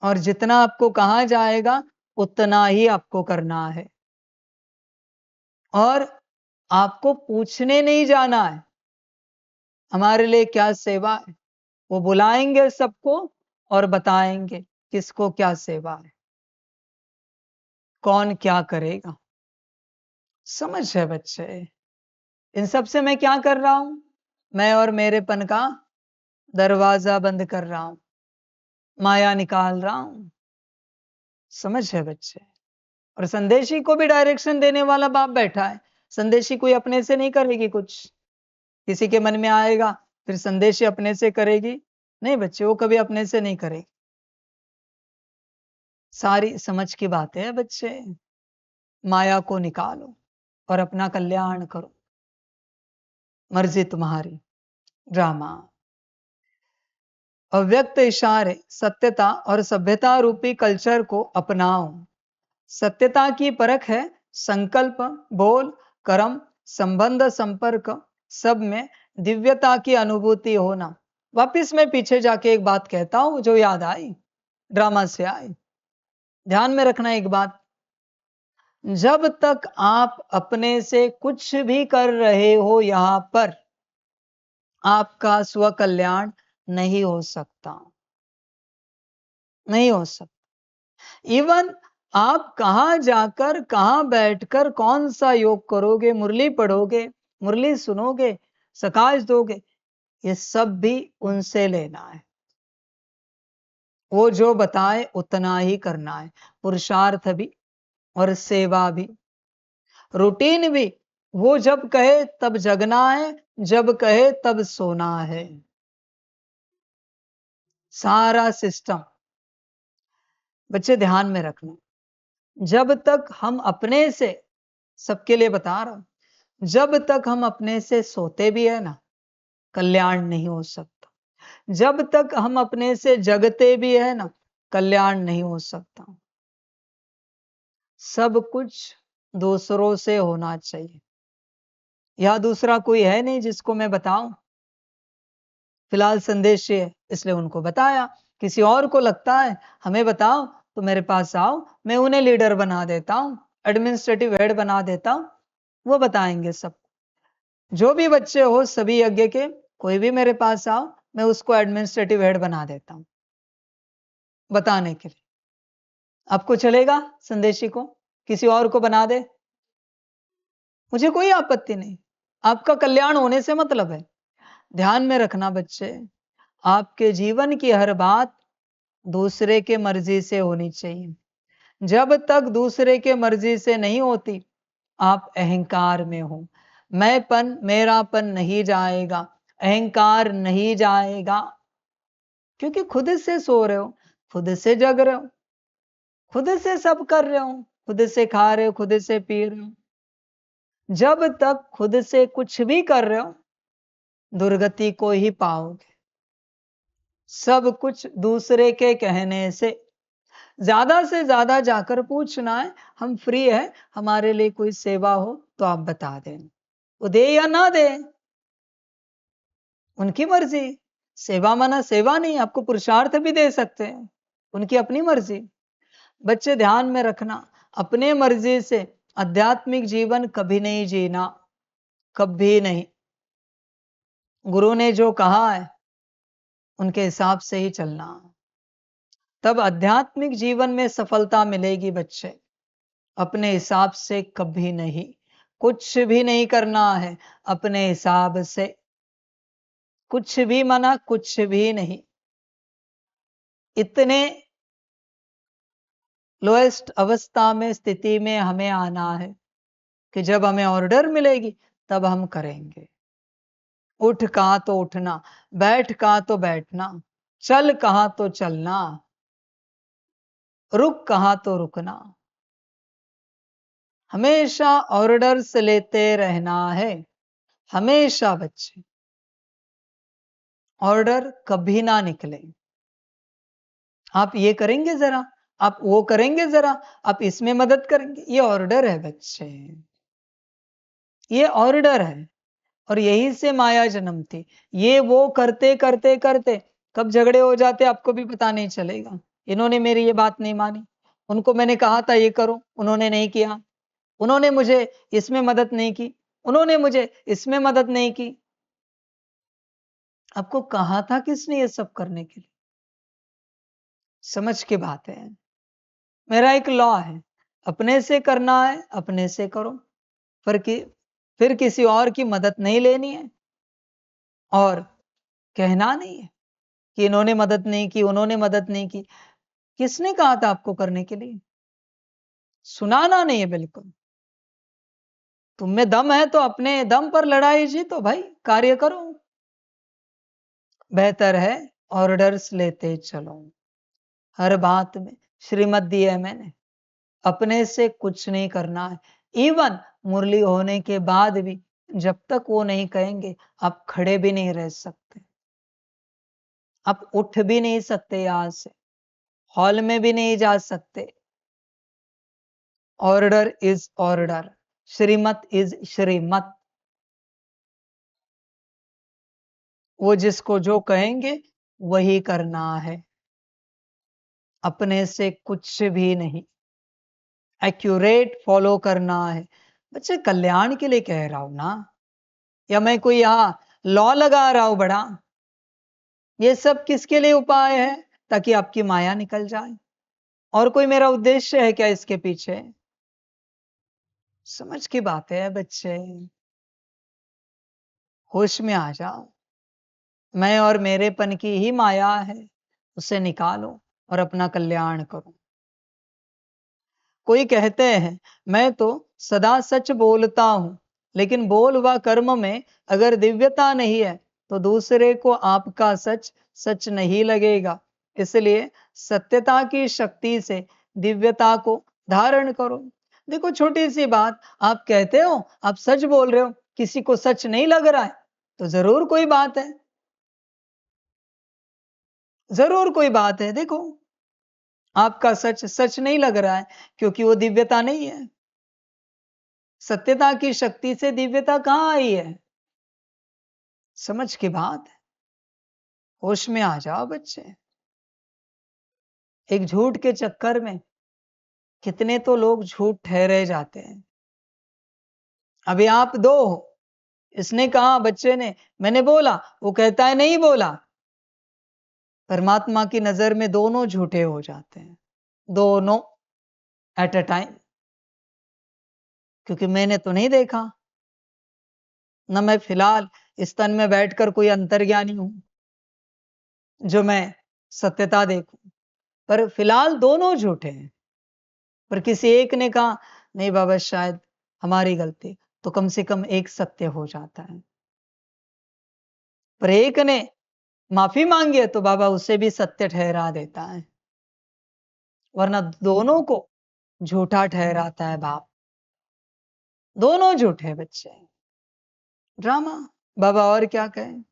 Speaker 3: और जितना आपको कहा जाएगा उतना ही आपको करना है। और आपको पूछने नहीं जाना है हमारे लिए क्या सेवा है, वो बुलाएंगे सबको और बताएंगे किसको क्या सेवा है, कौन क्या करेगा। समझ है बच्चे, इन सब से मैं क्या कर रहा हूं, मैं और मेरेपन का दरवाजा बंद कर रहा हूं, माया निकाल रहा हूं। समझ है बच्चे, और संदेशी को भी डायरेक्शन देने वाला बाप बैठा है। संदेशी कोई अपने से नहीं करेगी कुछ, किसी के मन में आएगा फिर संदेशी अपने से करेगी, नहीं बच्चे, वो कभी अपने से नहीं करेगी। सारी समझ की बातें है बच्चे। माया को निकालो और अपना कल्याण करो, मर्जी तुम्हारी। ड्रामा अव्यक्त इशारे सत्यता और सभ्यता रूपी कल्चर को अपनाओ। सत्यता की परख है संकल्प, बोल, कर्म, संबंध, संपर्क, सब में दिव्यता की अनुभूति होना। वापिस मैं पीछे जाके एक बात कहता हूं जो याद आई, ड्रामा से आई। ध्यान में रखना एक बात, जब तक आप अपने से कुछ भी कर रहे हो यहां पर, आपका स्व कल्याण नहीं हो सकता, नहीं हो सकता। इवन आप कहां जाकर, कहां बैठकर कौन सा योग करोगे, मुरली पढ़ोगे, मुरली सुनोगे, सकाश दोगे, ये सब भी उनसे लेना है। वो जो बताए उतना ही करना है। पुरुषार्थ भी और सेवा भी, रूटीन भी। वो जब कहे तब जगना है, जब कहे तब सोना है। सारा सिस्टम बच्चे ध्यान में रखना। जब तक हम अपने से, सबके लिए बता रहा हूं, जब तक हम अपने से सोते भी है ना, कल्याण नहीं हो सकता। जब तक हम अपने से जगते भी है ना, कल्याण नहीं हो सकता। सब कुछ दूसरों से होना चाहिए। या दूसरा कोई है नहीं जिसको मैं बताऊं। फिलहाल संदेश ये है, इसलिए उनको बताया। किसी और को लगता है हमें बताओ तो मेरे पास आओ, मैं उन्हें लीडर बना देता हूं, एडमिनिस्ट्रेटिव हेड बना देता हूं, वो बताएंगे सब। जो भी बच्चे हो सभी यज्ञ के, कोई भी मेरे पास आओ, मैं उसको एडमिनिस्ट्रेटिव हेड बना देता हूं बताने के लिए। आपको चलेगा संदेशी को किसी और को बना दे, मुझे कोई आपत्ति नहीं। आपका कल्याण होने से मतलब है। ध्यान में रखना बच्चे, आपके जीवन की हर बात दूसरे के मर्जी से होनी चाहिए। जब तक दूसरे के मर्जी से नहीं होती, आप अहंकार में हो। मैंपन, मेरापन नहीं जाएगा, अहंकार नहीं जाएगा, क्योंकि खुद से सो रहे हो, खुद से जग रहे हो, खुद से सब कर रहे हो, खुद से खा रहे हो, खुद से पी रहे हो। जब तक खुद से कुछ भी कर रहे हो, दुर्गति को ही पाओगे। सब कुछ दूसरे के कहने से। ज्यादा से ज्यादा जाकर पूछना है, हम फ्री है, हमारे लिए कोई सेवा हो तो आप बता दें। वो दे या ना दे, उनकी मर्जी। सेवा माना सेवा नहीं, आपको पुरुषार्थ भी दे सकते हैं, उनकी अपनी मर्जी। बच्चे ध्यान में रखना, अपने मर्जी से आध्यात्मिक जीवन कभी नहीं जीना, कभी नहीं। गुरु ने जो कहा है उनके हिसाब से ही चलना, तब आध्यात्मिक जीवन में सफलता मिलेगी बच्चे। अपने हिसाब से कभी नहीं, कुछ भी नहीं करना है अपने हिसाब से। कुछ भी माना कुछ भी नहीं। इतने लोएस्ट अवस्था में, स्थिति में हमें आना है कि जब हमें ऑर्डर मिलेगी तब हम करेंगे। उठ कहा तो उठना, बैठ कहा तो बैठना, चल कहा तो चलना, रुक कहा तो रुकना। हमेशा ऑर्डर्स लेते रहना है, हमेशा बच्चे। ऑर्डर कभी ना निकले। आप ये करेंगे जरा, आप वो करेंगे जरा, आप इसमें मदद करेंगे, ये ऑर्डर है बच्चे, ये ऑर्डर है। और यही से माया जन्मती। ये वो करते करते करते कब झगड़े हो जाते आपको भी पता नहीं चलेगा। इन्होंने मेरी ये बात नहीं मानी, उनको मैंने कहा था ये करो, उन्होंने नहीं किया, उन्होंने मुझे इसमें मदद नहीं की, उन्होंने मुझे इसमें मदद नहीं की। आपको कहा था किसने ये सब करने के लिए? समझ के बात है। मेरा एक लॉ है, अपने से करना है अपने से करो, फिर किसी और की मदद नहीं लेनी है। और कहना नहीं है कि इन्होंने मदद नहीं की, उन्होंने मदद नहीं की। किसने कहा था आपको करने के लिए? सुनाना नहीं है बिल्कुल। तुम में दम है तो अपने दम पर लड़ाई जीतो भाई, कार्य करो। बेहतर है ऑर्डर्स लेते चलो, हर बात में। श्रीमत दी है मैंने, अपने से कुछ नहीं करना है। इवन मुरली होने के बाद भी जब तक वो नहीं कहेंगे, आप खड़े भी नहीं रह सकते, आप उठ भी नहीं सकते, यहां से हॉल में भी नहीं जा सकते। Order is order, shrimat is shrimat. वो जिसको जो कहेंगे वही करना है, अपने से कुछ भी नहीं। एक्यूरेट फॉलो करना है। बच्चे कल्याण के लिए कह रहा हूं ना, या मैं कोई यहां लॉ लगा रहा हूं बड़ा? ये सब किसके लिए उपाय है? ताकि आपकी माया निकल जाए। और कोई मेरा उद्देश्य है क्या इसके पीछे? समझ की बात है बच्चे, होश में आ जाओ। मैं और मेरेपन की ही माया है, उसे निकालो और अपना कल्याण करो। कोई कहते हैं मैं तो सदा सच बोलता हूं, लेकिन बोल व कर्म में अगर दिव्यता नहीं है तो दूसरे को आपका सच सच नहीं लगेगा। इसलिए सत्यता की शक्ति से दिव्यता को धारण करो। देखो छोटी सी बात, आप कहते हो आप सच बोल रहे हो, किसी को सच नहीं लग रहा है, तो जरूर कोई बात है, जरूर कोई बात है। देखो आपका सच सच नहीं लग रहा है क्योंकि वो दिव्यता नहीं है। सत्यता की शक्ति से दिव्यता कहां आई है? समझ की बात है, होश में आ जाओ बच्चे। एक झूठ के चक्कर में कितने तो लोग झूठ ठहरे जाते हैं। अभी आप दो हो, इसने कहा बच्चे ने, मैंने बोला, वो कहता है नहीं बोला। परमात्मा की नजर में दोनों झूठे हो जाते हैं, दोनों एट अ टाइम। क्योंकि मैंने तो नहीं देखा, न मैं फिलहाल इस तन में बैठकर कोई अंतर्ज्ञानी हूं जो मैं सत्यता देखूं। पर फिलहाल दोनों झूठे हैं। पर किसी एक ने कहा नहीं बाबा शायद हमारी गलती, तो कम से कम एक सत्य हो जाता है। पर एक ने माफी मांगी है तो बाबा उसे भी सत्य ठहरा देता है, वरना दोनों को झूठा ठहराता है बाप। दोनों झूठे बच्चे, ड्रामा। बाबा और क्या कहें,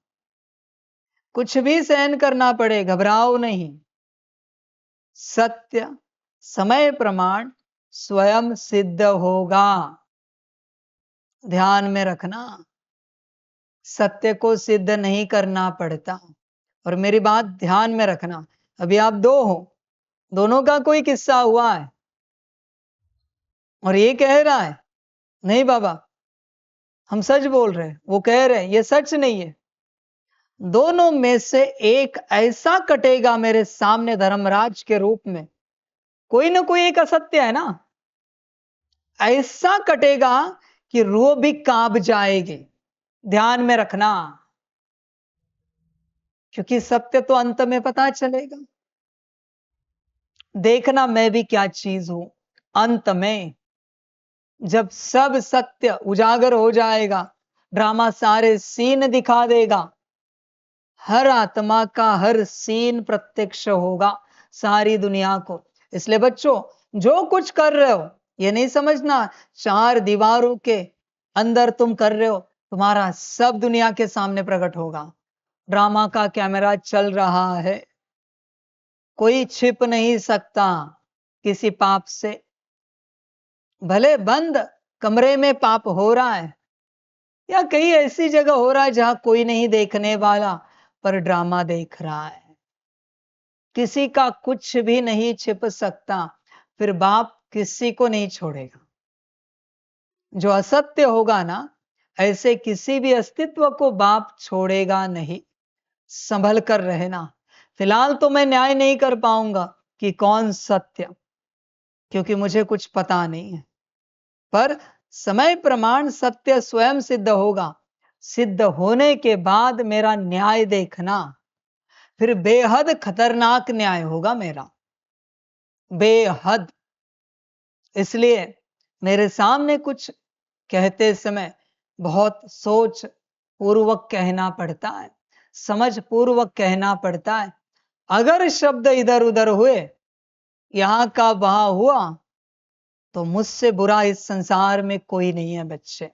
Speaker 3: कुछ भी सहन करना पड़े घबराओ नहीं। सत्य समय प्रमाण स्वयं सिद्ध होगा, ध्यान में रखना। सत्य को सिद्ध नहीं करना पड़ता। और मेरी बात ध्यान में रखना, अभी आप दो हो, दोनों का कोई किस्सा हुआ है और ये कह रहा है नहीं बाबा हम सच बोल रहे हैं, वो कह रहे हैं ये सच नहीं है। दोनों में से एक ऐसा कटेगा मेरे सामने धर्मराज के रूप में, कोई ना कोई एक असत्य है ना, ऐसा कटेगा कि रूह भी कांप जाएगी। ध्यान में रखना, क्योंकि सत्य तो अंत में पता चलेगा। देखना मैं भी क्या चीज हूं, अंत में जब सब सत्य उजागर हो जाएगा, ड्रामा सारे सीन दिखा देगा, हर आत्मा का हर सीन प्रत्यक्ष होगा सारी दुनिया को। इसलिए बच्चों जो कुछ कर रहे हो ये नहीं समझना चार दीवारों के अंदर तुम कर रहे हो, तुम्हारा सब दुनिया के सामने प्रकट होगा। ड्रामा का कैमरा चल रहा है, कोई छिप नहीं सकता किसी पाप से। भले बंद कमरे में पाप हो रहा है या कहीं ऐसी जगह हो रहा है जहां कोई नहीं देखने वाला, पर ड्रामा देख रहा है। किसी का कुछ भी नहीं छिप सकता, फिर बाप किसी को नहीं छोड़ेगा। जो असत्य होगा ना, ऐसे किसी भी अस्तित्व को बाप छोड़ेगा नहीं। संभल कर रहना। फिलहाल तो मैं न्याय नहीं कर पाऊंगा कि कौन सत्य, क्योंकि मुझे कुछ पता नहीं है। पर समय प्रमाण सत्य स्वयं सिद्ध होगा। सिद्ध होने के बाद मेरा न्याय देखना, फिर बेहद खतरनाक न्याय होगा मेरा, बेहद। इसलिए मेरे सामने कुछ कहते समय बहुत सोच पूर्वक कहना पड़ता है, समझ पूर्वक कहना पड़ता है। अगर शब्द इधर उधर हुए, यहां का वहां हुआ, तो मुझसे बुरा इस संसार में कोई नहीं है बच्चे।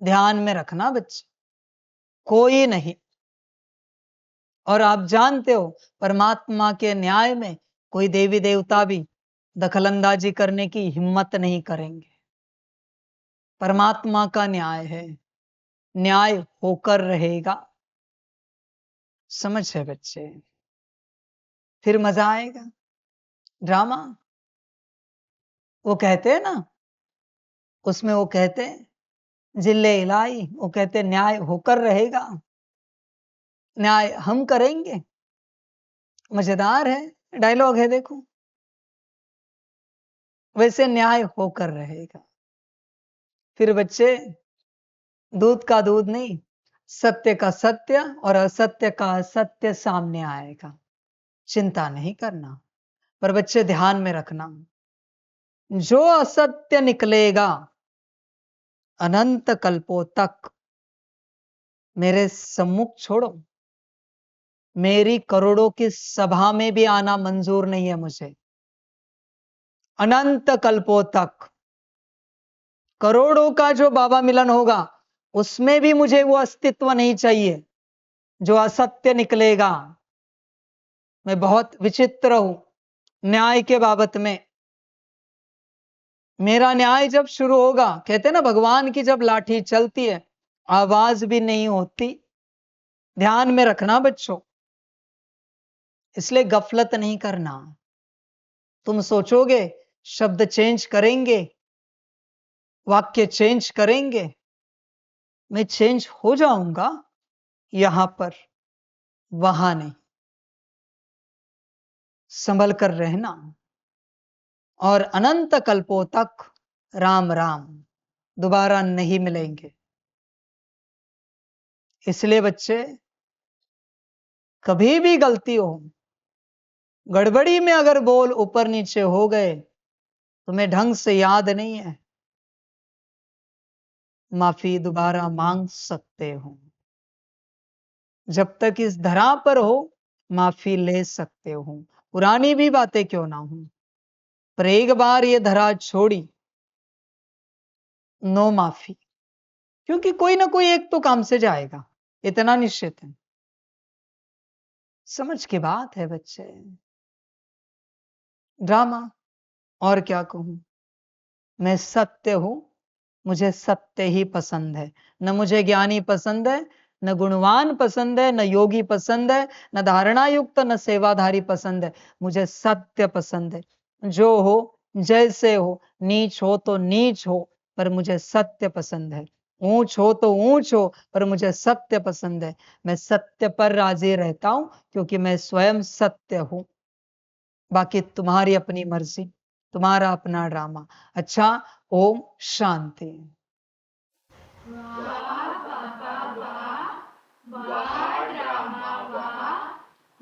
Speaker 3: ध्यान में रखना बच्चे, कोई नहीं। और आप जानते हो परमात्मा के न्याय में कोई देवी देवता भी दखलंदाजी करने की हिम्मत नहीं करेंगे। परमात्मा का न्याय है, न्याय होकर रहेगा। समझ है बच्चे, फिर मजा आएगा। ड्रामा वो कहते हैं ना, उसमें वो कहते हैं जिल्ले इलाही, वो कहते हैं न्याय होकर रहेगा, न्याय हम करेंगे। मजेदार है, डायलॉग है देखो। वैसे न्याय होकर रहेगा। फिर बच्चे, दूध का दूध नहीं, सत्य का सत्य और असत्य का असत्य सामने आएगा। चिंता नहीं करना, पर बच्चे ध्यान में रखना, जो असत्य निकलेगा अनंत कल्पों तक मेरे सम्मुख छोड़ो, मेरी करोड़ों की सभा में भी आना मंजूर नहीं है मुझे। अनंत कल्पों तक करोड़ों का जो बाबा मिलन होगा, उसमें भी मुझे वो अस्तित्व नहीं चाहिए जो असत्य निकलेगा। मैं बहुत विचित्र हूं न्याय के बाबत में। मेरा न्याय जब शुरू होगा, कहते हैं ना भगवान की जब लाठी चलती है आवाज भी नहीं होती। ध्यान में रखना बच्चों, इसलिए गफलत नहीं करना। तुम सोचोगे शब्द चेंज करेंगे, वाक्य चेंज करेंगे, मैं चेंज हो जाऊंगा यहां पर, वहां नहीं। संभल कर रहना, और अनंत कल्पों तक राम राम दोबारा नहीं मिलेंगे। इसलिए बच्चे, कभी भी गलती हो, गड़बड़ी में अगर बोल ऊपर नीचे हो गए, तुम्हें ढंग से याद नहीं है, माफी दोबारा मांग सकते हो। जब तक इस धरा पर हो माफी ले सकते हो, पुरानी भी बातें क्यों ना हो, पर एक बार ये धरा छोड़ी, नो माफी। क्योंकि कोई ना कोई एक तो काम से जाएगा, इतना निश्चित है। समझ की बात है बच्चे। ड्रामा, और क्या कहूं, मैं सत्य हूं, मुझे सत्य ही पसंद है। न मुझे ज्ञानी पसंद है, न गुणवान पसंद है, न योगी पसंद है, न धारणा युक्त, न सेवाधारी पसंद है। मुझे सत्य पसंद है। जो हो जैसे हो, नीच हो तो नीच हो, पर मुझे सत्य पसंद है। ऊंच हो तो ऊंच हो, पर मुझे सत्य पसंद है। मैं सत्य पर राजी रहता हूं, क्योंकि मैं स्वयं सत्य हूं। बाकी तुम्हारी अपनी मर्जी, तुम्हारा अपना ड्रामा। अच्छा, ओम शांति।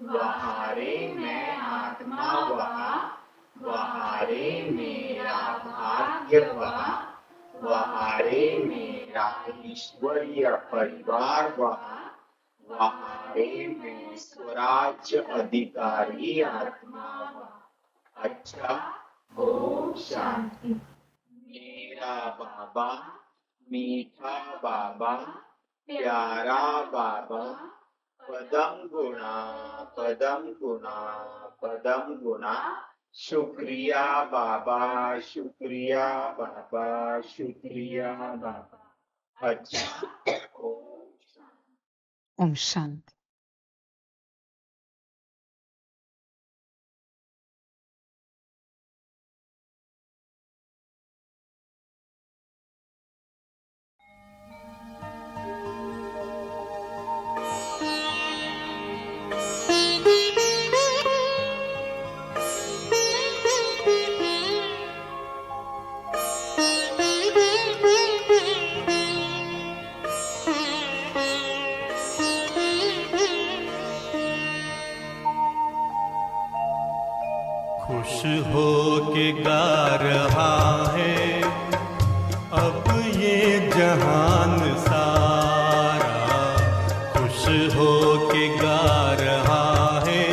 Speaker 2: वहारे मैं आत्मा वहा, वहारे मेरा भाग्य वहा, वहारे मेरा ईश्वरीय परिवार वहा, वहारे मैं स्वराज्य अधिकारी आत्मा वहा। अच्छा, ओम शांति। मेरा बाबा, मीठा बाबा, प्यारा बाबा, पदम गुणा, पदम गुणा, पदम गुणा। शुक्रिया बाबा, शुक्रिया बाबा, शुक्रिया बाबा। अच्छा,
Speaker 3: ओम शांति।
Speaker 4: खुश हो के गा रहा है अब ये जहान सारा, खुश हो के गा रहा है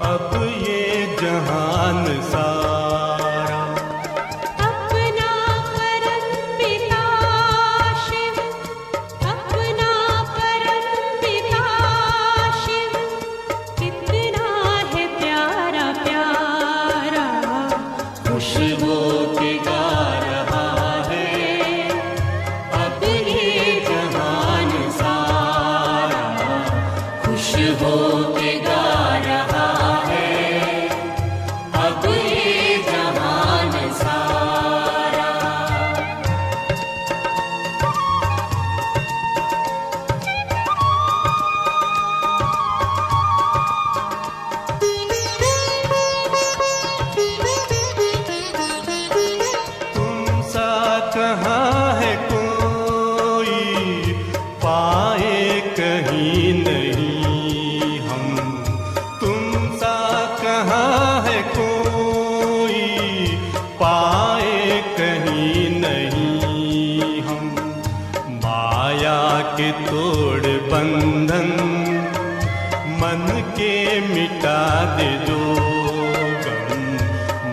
Speaker 4: अब ये जहान सारा।
Speaker 1: अपना परम पिता शिव, अपना परम पिता शिव, कितना है प्यारा प्यारा।
Speaker 4: खुश हो के गा रहा है अब ये जहान सारा, खुश हो के गा रहा है अब ये जहान मन के मिटा दे जो गम,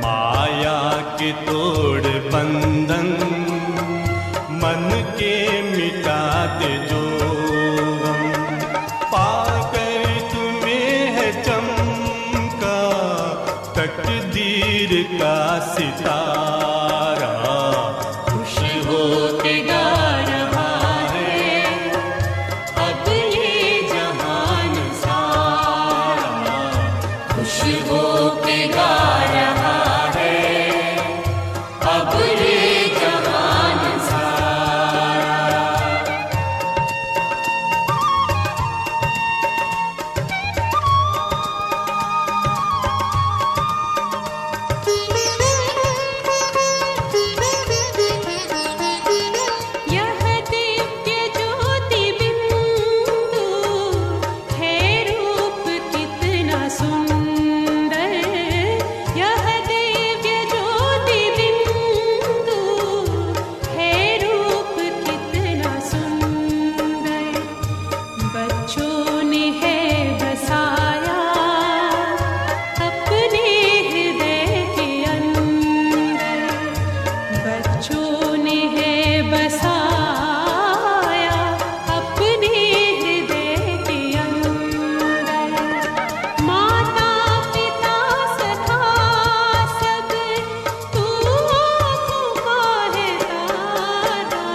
Speaker 4: माया के तोड़ बंधन, मन के मिटा दे जो गम, पाकर तुम्हें है चमका तकदीर का सितारा, खुश हो के गा रहा है अब ये जहान सारा, खुश हो के गा रहा है अब ये जहान सारा।
Speaker 1: यह दिव्य ज्योति बिंदु है रूप कितना सुंदर, यह दिव्य ज्योति बिंदु है रूप कितना सुंदर, बच्चों ने है बसाया अपने हृदय के अंदर, बच्चों ने है बसाया अपने हृदय के अंदर, माता पिता सखा सब तू आँखों का है तारा,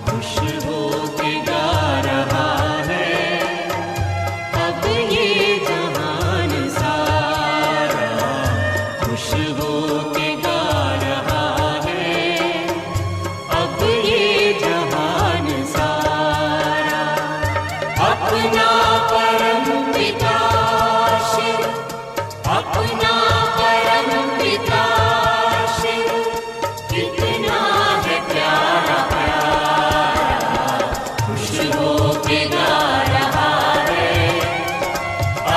Speaker 4: खुश हो के गा रहा है अब ये जहान सारा, खुश हो के गा रहा है अब ये जहान सारा। अपना परम पिता शिव, अपना परम पिता शिव, कितना है प्यारा प्यारा, खुश हो के गा रहा है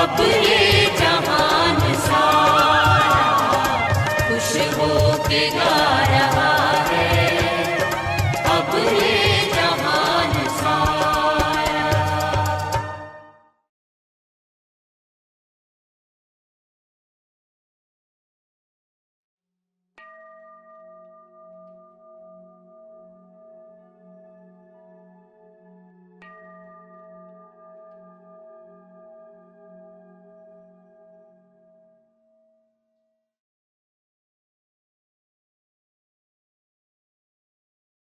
Speaker 4: अब ये जहान सारा, खुश हो के गा रहा है अब ये